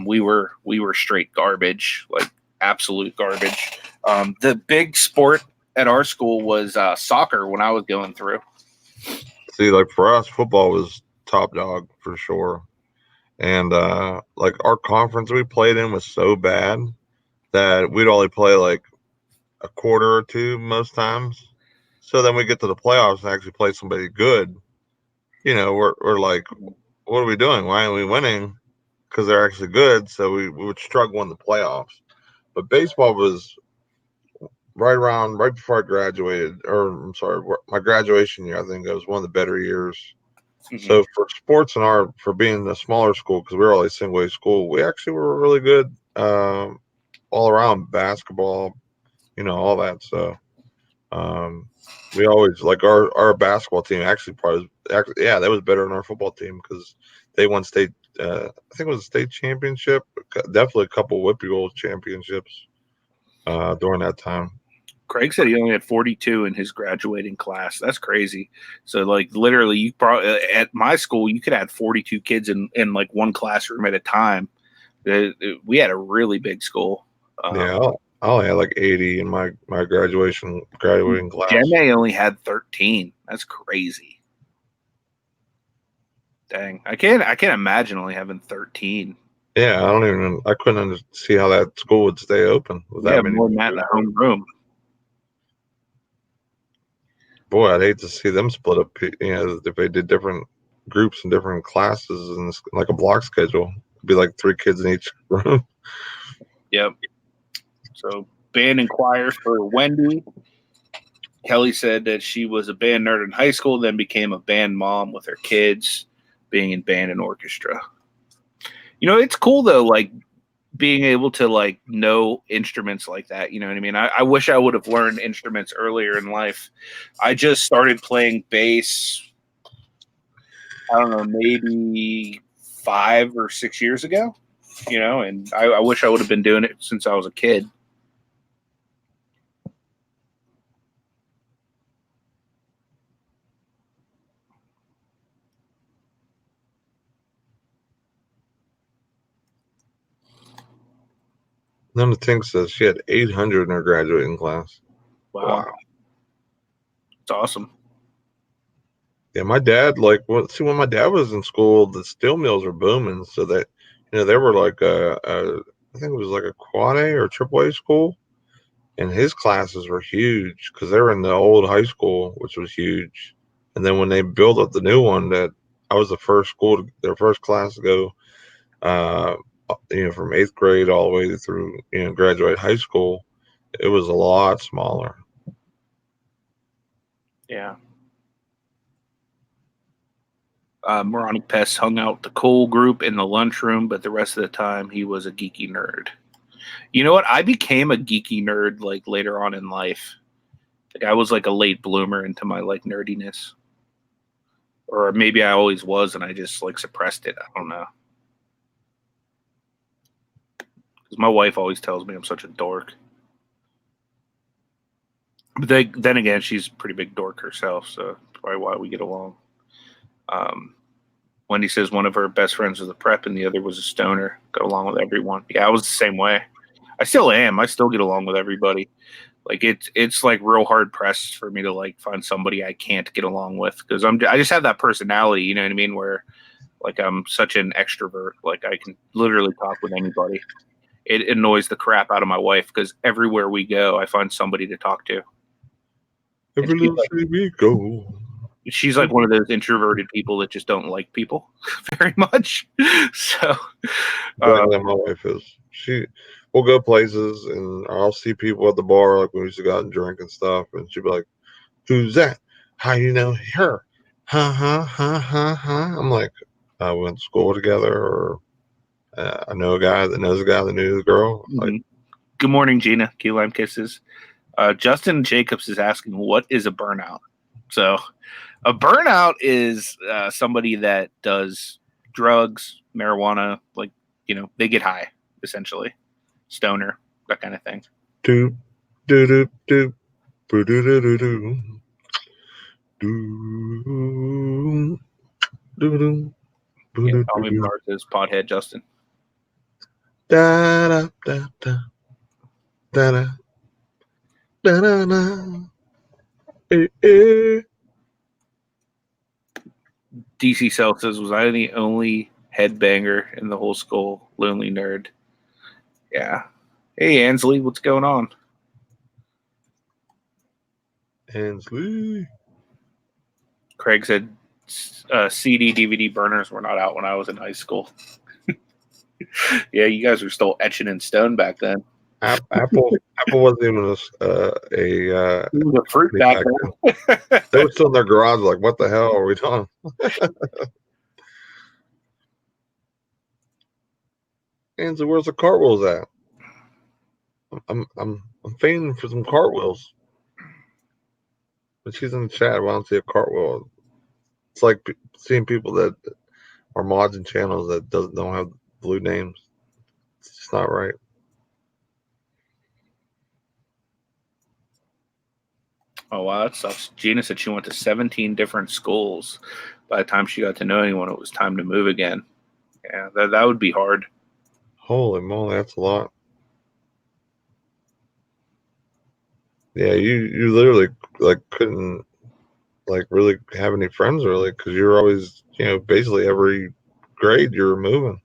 We were straight garbage, like absolute garbage. The big sport at our school was soccer when I was going through. See, like for us, football was top dog for sure. And like our conference we played in was so bad that we'd only play like a quarter or two most times. So then we get to the playoffs and actually play somebody good. We're like, what are we doing? Why aren't we winning? Because they're actually good. So we would struggle in the playoffs. But baseball was right before I graduated, or I'm sorry, my graduation year. I think it was one of the better years. Mm-hmm. So for sports and art, for being a smaller school, because we were only a single A school, we actually were really good all around basketball, all that. So we always like our basketball team yeah, that was better than our football team because they won state. I think it was a state championship, definitely a couple Whippy Bowl championships during that time. Craig said he only had 42 in his graduating class. That's crazy. So, like, literally, you probably at my school, you could have 42 kids in like one classroom at a time. We had a really big school. Yeah, I only had like 80 in my graduating class. Gen only had 13. That's crazy. Dang, I can't imagine only having 13. Yeah, I couldn't see how that school would stay open with that many. More than that in the home room. Boy, I'd hate to see them split up. If they did different groups and different classes and like a block schedule, it'd be like 3 kids in each room. Yep. So band and choir for Wendy. Kelly said that she was a band nerd in high school, then became a band mom with her kids, being in band and orchestra. It's cool though, like being able to like know instruments like that. You know what I mean? I wish I would have learned instruments earlier in life. I just started playing bass, I don't know, maybe 5 or 6 years ago, and I wish I would have been doing it since I was a kid. Then the thing says she had 800 in her graduating class. Wow. It's awesome. Yeah, my dad, when my dad was in school, the steel mills were booming. So that, they were like I think it was like a quad A or triple A school. And his classes were huge because they were in the old high school, which was huge. And then when they built up the new one, that I was their first class to go, from 8th grade all the way through, graduate high school, it was a lot smaller. Yeah. Moronic Pest hung out with the Cole group in the lunchroom, but the rest of the time he was a geeky nerd. You know what? I became a geeky nerd like later on in life. Like I was like a late bloomer into my like nerdiness. Or maybe I always was and I just like suppressed it. I don't know. Because my wife always tells me I'm such a dork. But then again, she's a pretty big dork herself, so that's probably why we get along. Wendy says one of her best friends was a prep and the other was a stoner. Got along with everyone. Yeah, I was the same way. I still am. I still get along with everybody. Like it's like real hard pressed for me to like find somebody I can't get along with because I just have that personality. You know what I mean? Where like I'm such an extrovert. Like I can literally talk with anybody. It annoys the crap out of my wife because everywhere we go, I find somebody to talk to. Every little city we go. She's like one of those introverted people that just don't like people very much. So, Exactly, my wife is. We'll go places and I'll see people at the bar, like when we used to go out and drink and stuff, and she'll be like, "Who's that? How you know her? Huh? I'm like, we went to school together, or I know a guy that knows a guy that knew the girl. mm-hmm. Like, good morning, Gina. Key lime kisses. Justin Jacobs is asking, what is a burnout? So, a burnout is somebody that does drugs, marijuana, like, they get high, essentially. Stoner, that kind of thing. Do, do, do, do, do, do, do, do, do, do, do, do. Tommy Bernard says, pothead, Justin. Da, da, da, da. Da-da. Da-da-da. Eh. DC Cell says, was I the only headbanger in the whole school? Lonely nerd. Yeah. Hey, Ansley, what's going on? Ansley. Craig said CD, DVD burners were not out when I was in high school. Yeah, you guys were still etching in stone back then. Apple wasn't even It was a fruit back then. They were still in their garage, like, what the hell are we doing? Ansley, where's the cartwheels at? I'm feigning for some cartwheels. But she's in the chat. I don't see a cartwheel. It's like seeing people that are mods and channels that don't have blue names. It's just not right. Oh, wow, that sucks. Gina said she went to 17 different schools. By the time she got to know anyone, it was time to move again. Yeah, that would be hard. Holy moly, that's a lot. Yeah, you literally like couldn't like really have any friends really because you're always basically every grade you're moving.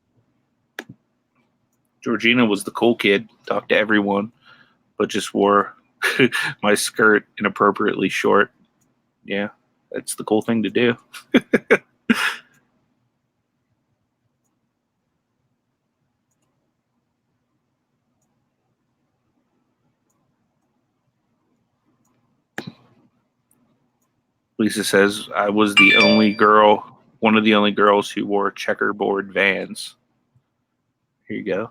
Georgina was the cool kid, talked to everyone, but just wore my skirt inappropriately short. Yeah, that's the cool thing to do. Lisa says, I was the only girl, one of the only girls who wore checkerboard Vans. Here you go.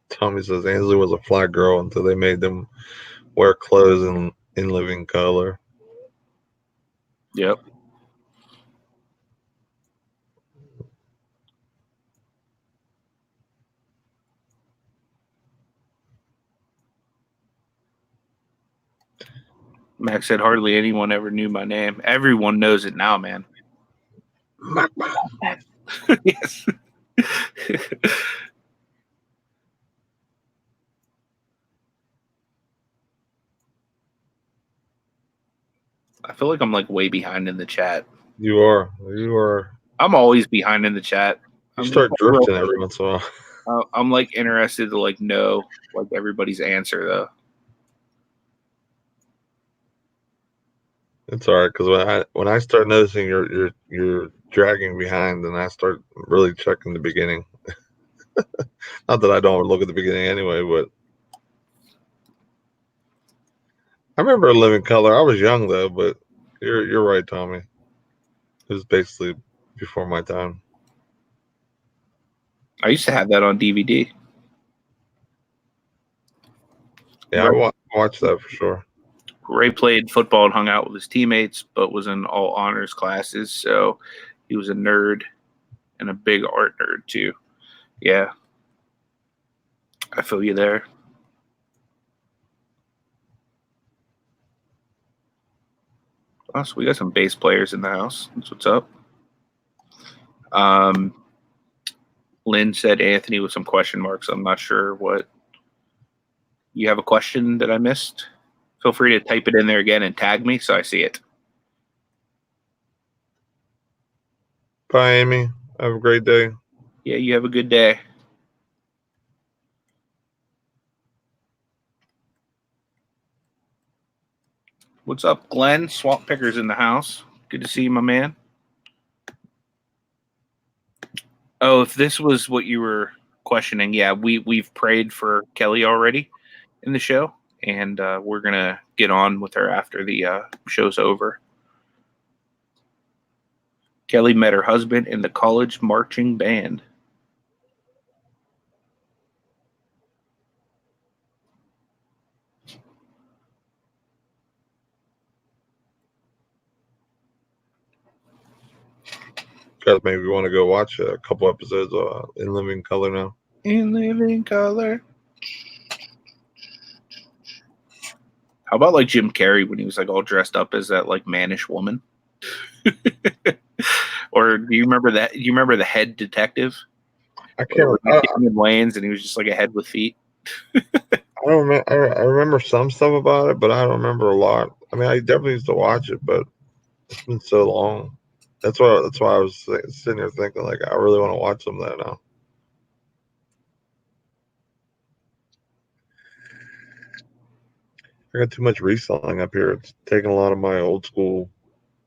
Tommy says Ansley was a fly girl until they made them wear clothes in living color. Yep. Max said, hardly anyone ever knew my name. Everyone knows it now, man. Yes. I feel like I'm like way behind in the chat. You are. I'm always behind in the chat. You start drifting every once in a while. I'm like interested to like know like everybody's answer though. It's all right because when I start noticing you're dragging behind, then I start really checking the beginning. Not that I don't look at the beginning anyway, but I remember Living Color. I was young though, but you're right, Tommy. It was basically before my time. I used to have that on DVD. Yeah, I watched that for sure. Ray played football and hung out with his teammates, but was in all honors classes, so he was a nerd and a big art nerd too. Yeah, I feel you there. Oh, so we got some bass players in the house. That's what's up. Lynn said Anthony with some question marks. I'm not sure what. You have a question that I missed? Feel free to type it in there again and tag me so I see it. Bye, Amy. Have a great day. Yeah, you have a good day. What's up, Glenn? Swamp Picker's in the house. Good to see you, my man. Oh, if this was what you were questioning, yeah, we've prayed for Kelly already in the show, and we're gonna get on with her after the show's over. Kelly met her husband in the college marching band. Guys, maybe we want to go watch a couple episodes in Living Color now. In living color. How about like Jim Carrey when he was like all dressed up as that like mannish woman? Or do you remember that? Do you remember the Head Detective? I can't. In Wayne's, and he was just like a head with feet. I don't remember. I remember some stuff about it, but I don't remember a lot. I mean, I definitely used to watch it, but it's been so long. That's why I was sitting here thinking like I really want to watch some of that now. I got too much reselling up here. It's taking a lot of my old school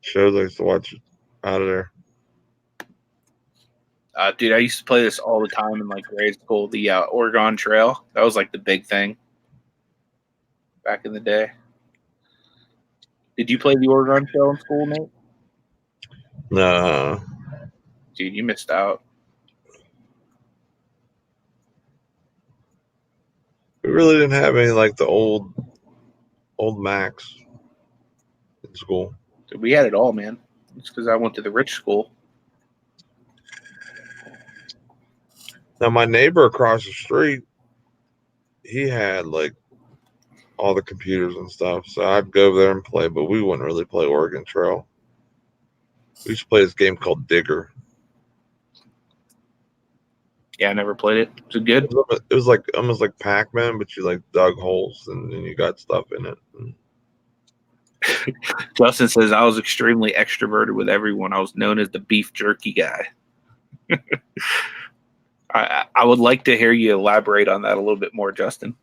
shows I used to watch out of there. Dude, I used to play this all the time in like grade school. The Oregon Trail. That was like the big thing back in the day. Did you play the Oregon Trail in school, Nate? Nah, Dude, you missed out. we really didn't have any like the old Macs in school. Dude, we had it all, man. It's because I went to the rich school. Now my neighbor across the street, he had like all the computers and stuff, so I'd go over there and play, but we wouldn't really play Oregon Trail. We used to play this game called Digger. Yeah, I never played it. Was it good? It was like almost like Pac-Man, but you like dug holes and then you got stuff in it. Justin says I was extremely extroverted with everyone. I was known as the beef jerky guy. I would like to hear you elaborate on that a little bit more, Justin.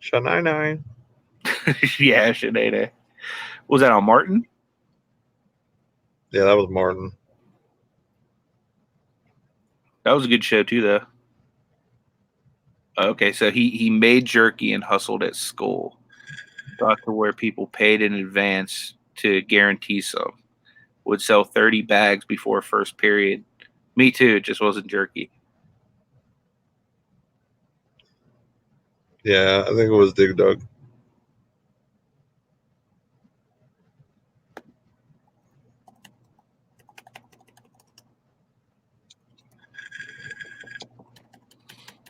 Shanai. Yeah, Sinead. Was that on Martin? Yeah, that was Martin. That was a good show too, though. Okay, so he made jerky and hustled at school. Got to where people paid in advance to guarantee some. Would sell 30 bags before first period. Me too. It just wasn't jerky. Yeah, I think it was Dig Dug.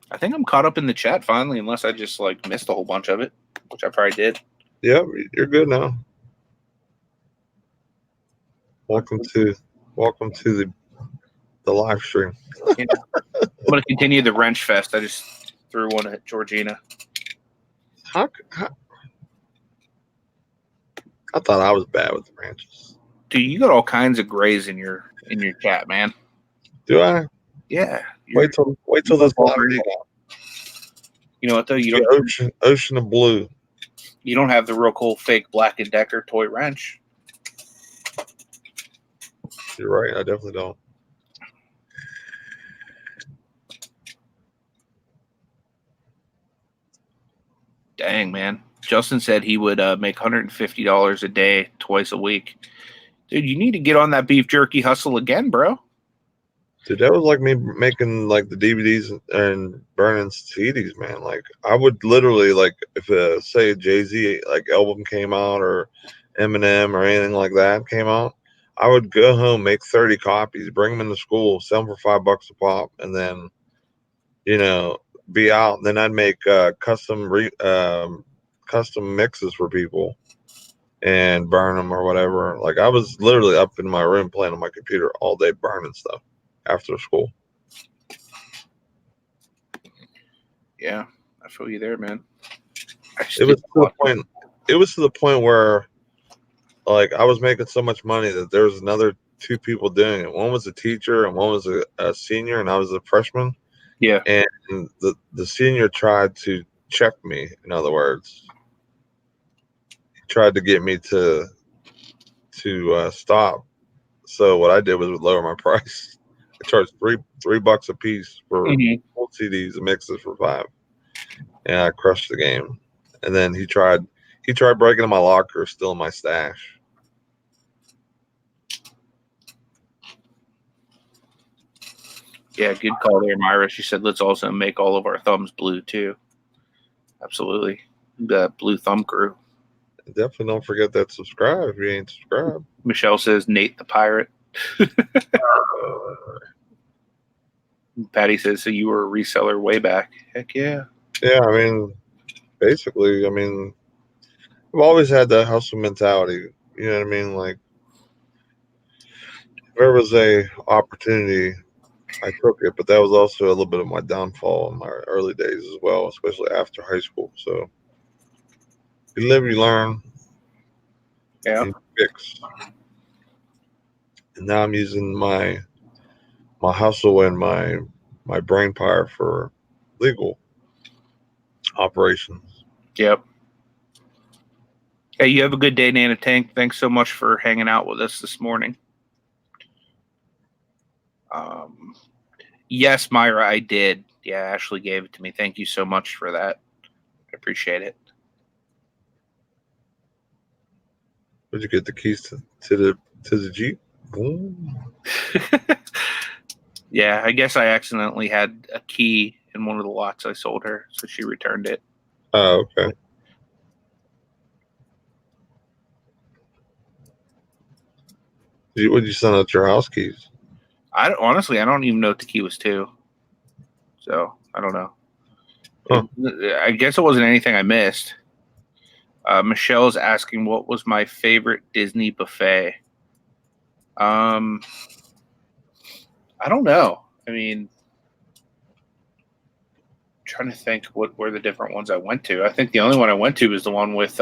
I think I'm caught up in the chat finally, unless I just like missed a whole bunch of it, which I probably did. Yep, you're good now. Welcome to the live stream. Yeah. I'm gonna continue the wrench fest. I just threw one at Georgina. How I thought I was bad with the ranches. Dude, you got all kinds of grays in your chat, man. Do I? Yeah. Wait till this live comes out. You know what though? You don't ocean of blue. You don't have the real cool fake Black & Decker toy wrench. You're right. I definitely don't. Dang, man. Justin said he would make $150 a day twice a week. Dude, you need to get on that beef jerky hustle again, bro. Dude, that was like me making like the DVDs and burning CDs, man. Like I would literally like if say a Jay-Z like album came out or Eminem or anything like that came out, I would go home, make 30 copies, bring them into school, sell them for $5 a pop, and then be out. And then I'd make custom mixes for people and burn them or whatever. Like I was literally up in my room playing on my computer all day burning stuff after school. Yeah, I feel you there, man. It was to the point where like I was making so much money that there was another two people doing it. One was a teacher and one was a senior, and I was a freshman. Yeah. And the senior tried to check me. In other words, he tried to get me to stop. So what I did was lower my price. I charged $3 a piece for full CDs and mixes for $5, and I crushed the game. And then he tried breaking in my locker, stealing my stash. Yeah, good call there, Myra. She said, let's also make all of our thumbs blue, too. Absolutely. The blue thumb crew. Definitely don't forget that subscribe if you ain't subscribed. Michelle says Nate the pirate. Patty says, so you were a reseller way back. Heck yeah. Yeah, I mean, basically, I've always had that hustle mentality. You know what I mean? Like, if there was a opportunity, I took it. But that was also a little bit of my downfall in my early days as well, especially after high school. So you live, you learn, Yeah. you fix. And now I'm using my hustle and my brain power for legal operations. Yep. Hey, you have a good day, Nana Tank. Thanks so much for hanging out with us this morning. Yes, Myra, I did. Yeah, Ashley gave it to me. Thank you so much for that. I appreciate it. Did you get the keys to the Jeep? Boom. Yeah, I guess I accidentally had a key in one of the lots I sold her, so she returned it. Oh, okay. Would you send out your house keys? Honestly, I don't even know what the key was to. So I don't know. Huh. I guess it wasn't anything I missed. Michelle's asking what was my favorite Disney buffet. I don't know. I mean, trying to think what were the different ones I went to. I think the only one I went to was the one with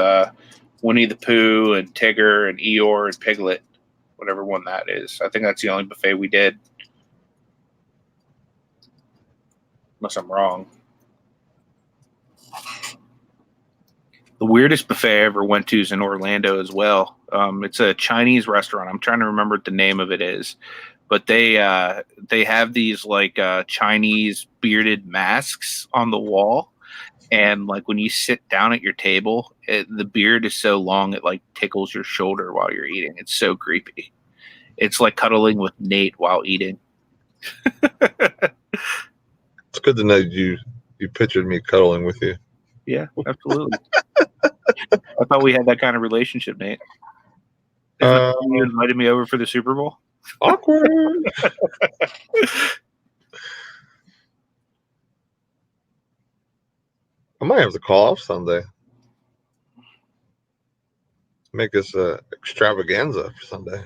Winnie the Pooh and Tigger and Eeyore and Piglet, whatever one that is. I think that's the only buffet we did. Unless I'm wrong. The weirdest buffet I ever went to is in Orlando as well. It's a Chinese restaurant. I'm trying to remember what the name of it is, but they have these like Chinese bearded masks on the wall, and like when you sit down at your table, the beard is so long it like tickles your shoulder while you're eating. It's so creepy. It's like cuddling with Nate while eating. It's good to know you pictured me cuddling with you. Yeah, absolutely. I thought we had that kind of relationship, Nate. Isn't that why you invited me over for the Super Bowl? Awkward. I might have to call off Sunday. Make us a extravaganza for Sunday.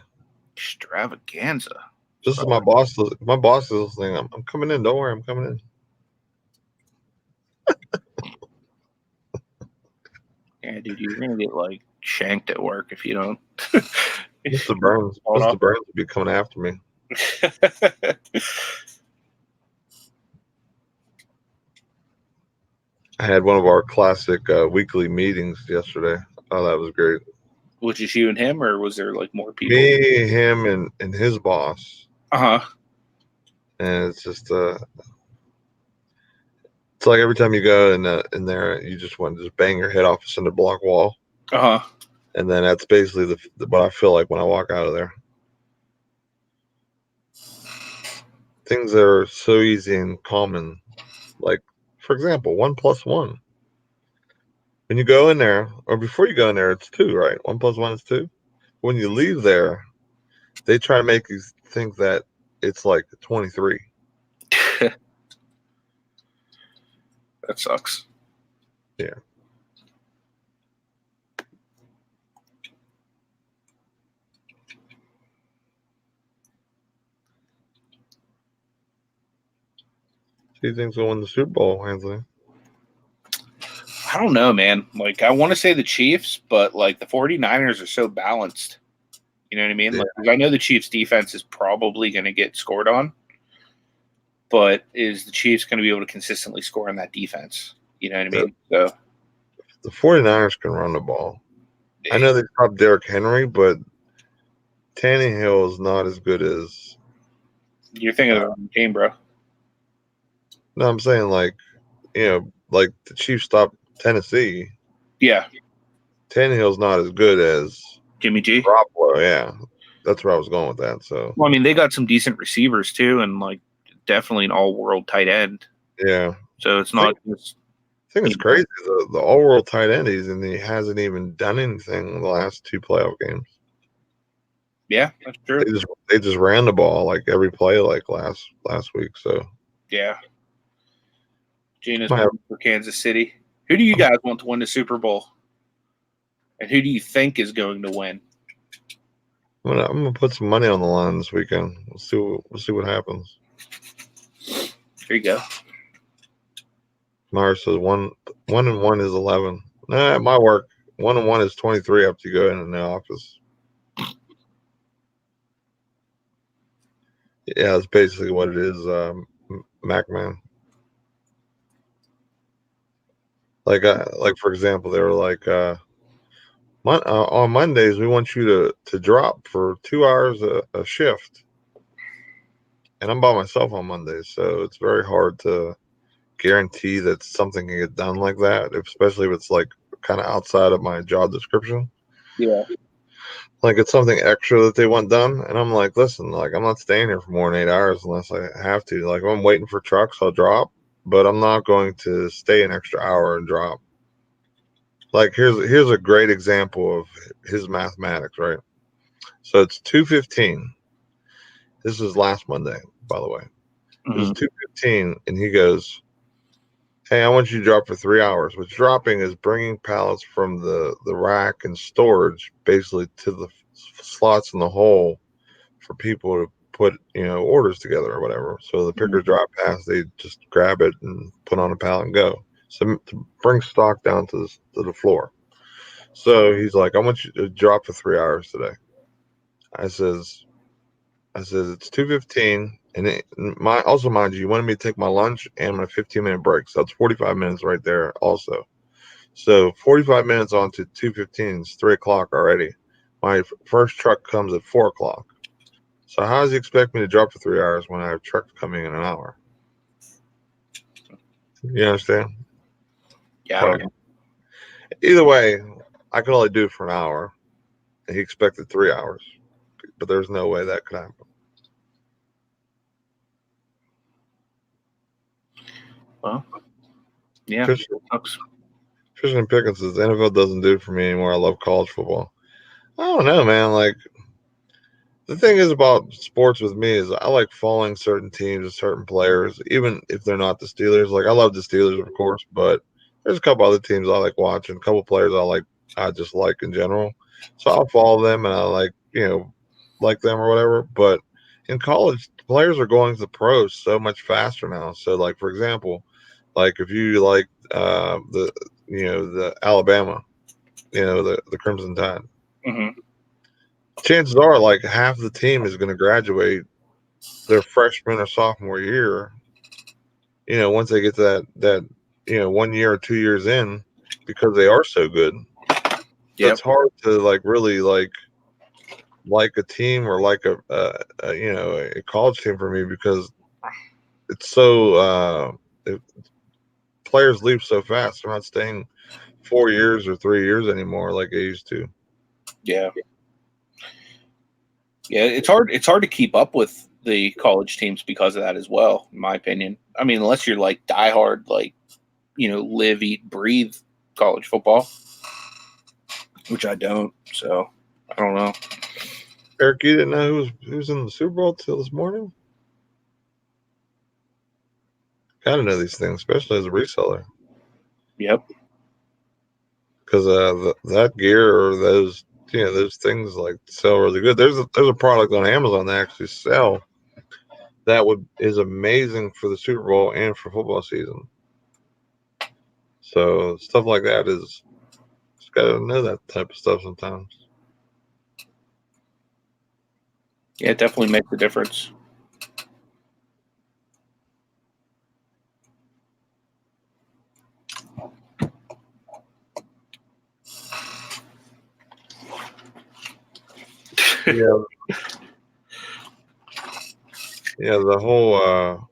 Extravaganza. This is my boss. My boss is listening. I'm coming in. Don't worry, I'm coming in. Yeah, dude, you're gonna get like shanked at work if you don't. Mr. Burns will be coming after me. I had one of our classic weekly meetings yesterday. Oh, that was great. Was just you and him, or was there like more people? Me, him, and his boss. Uh-huh. And it's just it's like every time you go in there, you just want to just bang your head off a cinder block wall. Uh-huh. And then that's basically what I feel like when I walk out of there. Things that are so easy and common, like for example, 1 + 1. When you go in there, or before you go in there, it's 2, right? 1 + 1 is 2. When you leave there, they try to make you think that it's like 23. That sucks. Yeah. Do you think's going to win the Super Bowl, Anthony? I don't know, man. Like, I want to say the Chiefs, but like the 49ers are so balanced. You know what I mean? Yeah. Like, I know the Chiefs defense is probably going to get scored on, but is the Chiefs going to be able to consistently score on that defense? You know what I mean? So the 49ers can run the ball. I know they dropped Derrick Henry, but Tannehill is not as good as. You're thinking of the wrong game, bro. No, I'm saying like the Chiefs stopped Tennessee. Yeah. Tannehill's not as good as Jimmy G. Garoppolo. Yeah, that's where I was going with that. So. Well, I mean, they got some decent receivers too, and like definitely an all-world tight end. Yeah. So it's not just. think it's crazy. The all-world tight end and he hasn't even done anything in the last 2 playoff games. Yeah, that's true. They just ran the ball like every play like last week. So yeah, Gina's for Kansas City. Who do you guys want to win the Super Bowl? And who do you think is going to win? I'm gonna put some money on the line this weekend. We'll see what happens. There you go. Myers says 1 and 1 is 11. Nah, it might work. 1 and 1 is 23 after you go in the office. Yeah, that's basically what it is, MacMan. Like for example, they were like, on Mondays we want you to drop for 2 hours a shift, and I'm by myself on Mondays, so it's very hard to guarantee that something can get done like that, especially if it's like kind of outside of my job description. Yeah. Like it's something extra that they want done, and I'm like, listen, like I'm not staying here for more than 8 hours unless I have to. Like if I'm waiting for trucks, I'll drop, but I'm not going to stay an extra hour and drop. Like here's a great example of his mathematics, right? So it's 2:15. This is last Monday, by the way. It was 2:15, and he goes, "Hey, I want you to drop for 3 hours." Which dropping is bringing pallets from the rack and storage basically to the slots in the hole for people to put orders together or whatever. So the pickers drop past, they just grab it and put on a pallet and go. So to bring stock down to the floor. So he's like, "I want you to drop for 3 hours today." I says it's 2:15, and also mind you wanted me to take my lunch and my 15-minute break, so that's 45 minutes right there also. So 45 minutes on to 2:15 is 3 o'clock already. My first truck comes at 4 o'clock. So how does he expect me to drop for 3 hours when I have trucks coming in an hour? You understand? Yeah. Either way, I could only do it for an hour. And he expected 3 hours, but there's no way that could happen. Well, yeah. Christian Pickens says the NFL doesn't do it for me anymore. I love college football. I don't know, man. Like the thing is about sports with me is I like following certain teams and certain players, even if they're not the Steelers. Like I love the Steelers, of course, but there's a couple other teams I like watching, a couple players I just like in general. So I'll follow them and I like them or whatever. But in college, players are going to the pros so much faster now. So like for example, like if you like the Alabama, the Crimson Tide. Mm-hmm. Chances are like half the team is going to graduate their freshman or sophomore year, once they get to that 1 year or 2 years in, because they are so good. So it's hard to like really like a team or like a college team for me because it's so players leave so fast. They're not staying 4 years or 3 years anymore like they used to. Yeah. Yeah, it's hard to keep up with the college teams because of that as well, in my opinion. I mean, unless you're like diehard, like, live, eat, breathe college football, which I don't. So I don't know. Eric, you didn't know who was in the Super Bowl till this morning? Gotta know these things, especially as a reseller. Yep. Because that gear or those things like sell really good. There's a product on Amazon that actually sell that is amazing for the Super Bowl and for football season. So stuff like that is just gotta know that type of stuff sometimes. Yeah, it definitely makes a difference. Yeah. Yeah, the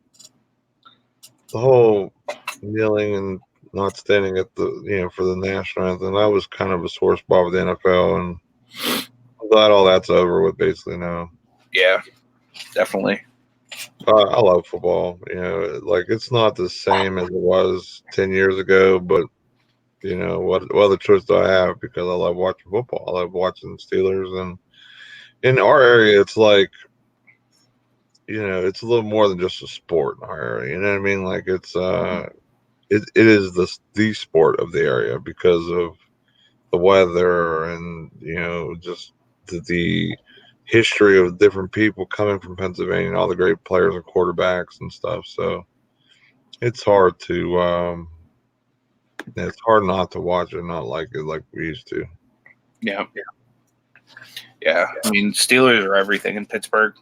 whole kneeling and not standing at the for the national anthem, that was kind of a sore spot with the NFL, and I'm glad all that's over with basically now. Yeah, definitely. I love football. Like it's not the same as it was 10 years ago, but what other choice do I have? Because I love watching football. I love watching Steelers, and in our area, it's like it's a little more than just a sport in our area. You know what I mean? Like it is the sport of the area because of the weather and just the history of different people coming from Pennsylvania and all the great players and quarterbacks and stuff. So it's hard to it's hard not to watch it, not like it like we used to. Yeah. Yeah. I mean, Steelers are everything in Pittsburgh,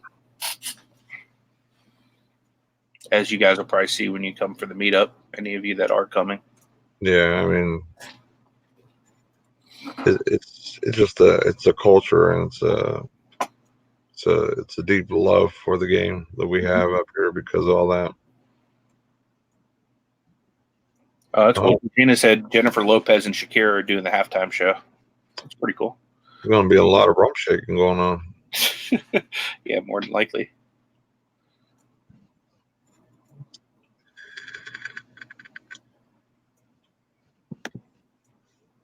as you guys will probably see when you come for the meetup, any of you that are coming. Yeah, I mean, it's just it's a culture, and it's a deep love for the game that we have up here because of all that. That's cool. Gina said Jennifer Lopez and Shakira are doing the halftime show. That's pretty cool. There's going to be a lot of rump shaking going on. Yeah, more than likely.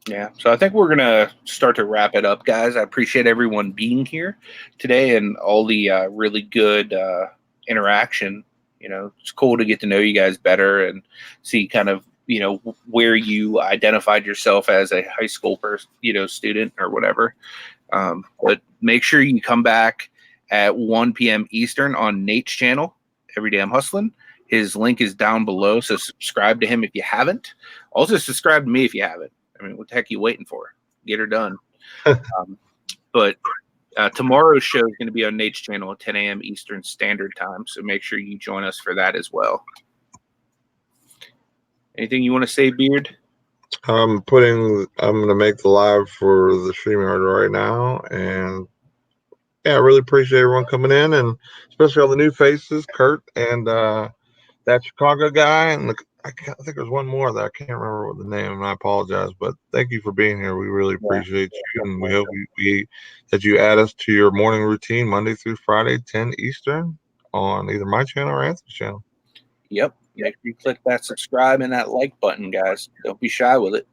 Yeah, so I think we're going to start to wrap it up, guys. I appreciate everyone being here today and all the really good interaction. It's cool to get to know you guys better and see kind of, where you identified yourself as a high school person, student or whatever. But make sure you come back at 1 p.m. Eastern on Nate's channel, Every Day I'm Hustling. His link is down below, so subscribe to him if you haven't. Also, subscribe to me if you haven't. I mean, what the heck are you waiting for? Get her done. But tomorrow's show is going to be on Nate's channel at 10 a.m. Eastern Standard Time, so make sure you join us for that as well. Anything you want to say, Beard? I'm going to make the live for the StreamYard right now, and yeah, I really appreciate everyone coming in, and especially all the new faces, Kurt and that Chicago guy, and I think there's one more that I can't remember what the name, and I apologize, but thank you for being here. We really appreciate you, and we hope that you add us to your morning routine Monday through Friday, 10 Eastern, on either my channel or Anthony's channel. Yep. Make sure you click that subscribe and that like button, guys. Don't be shy with it.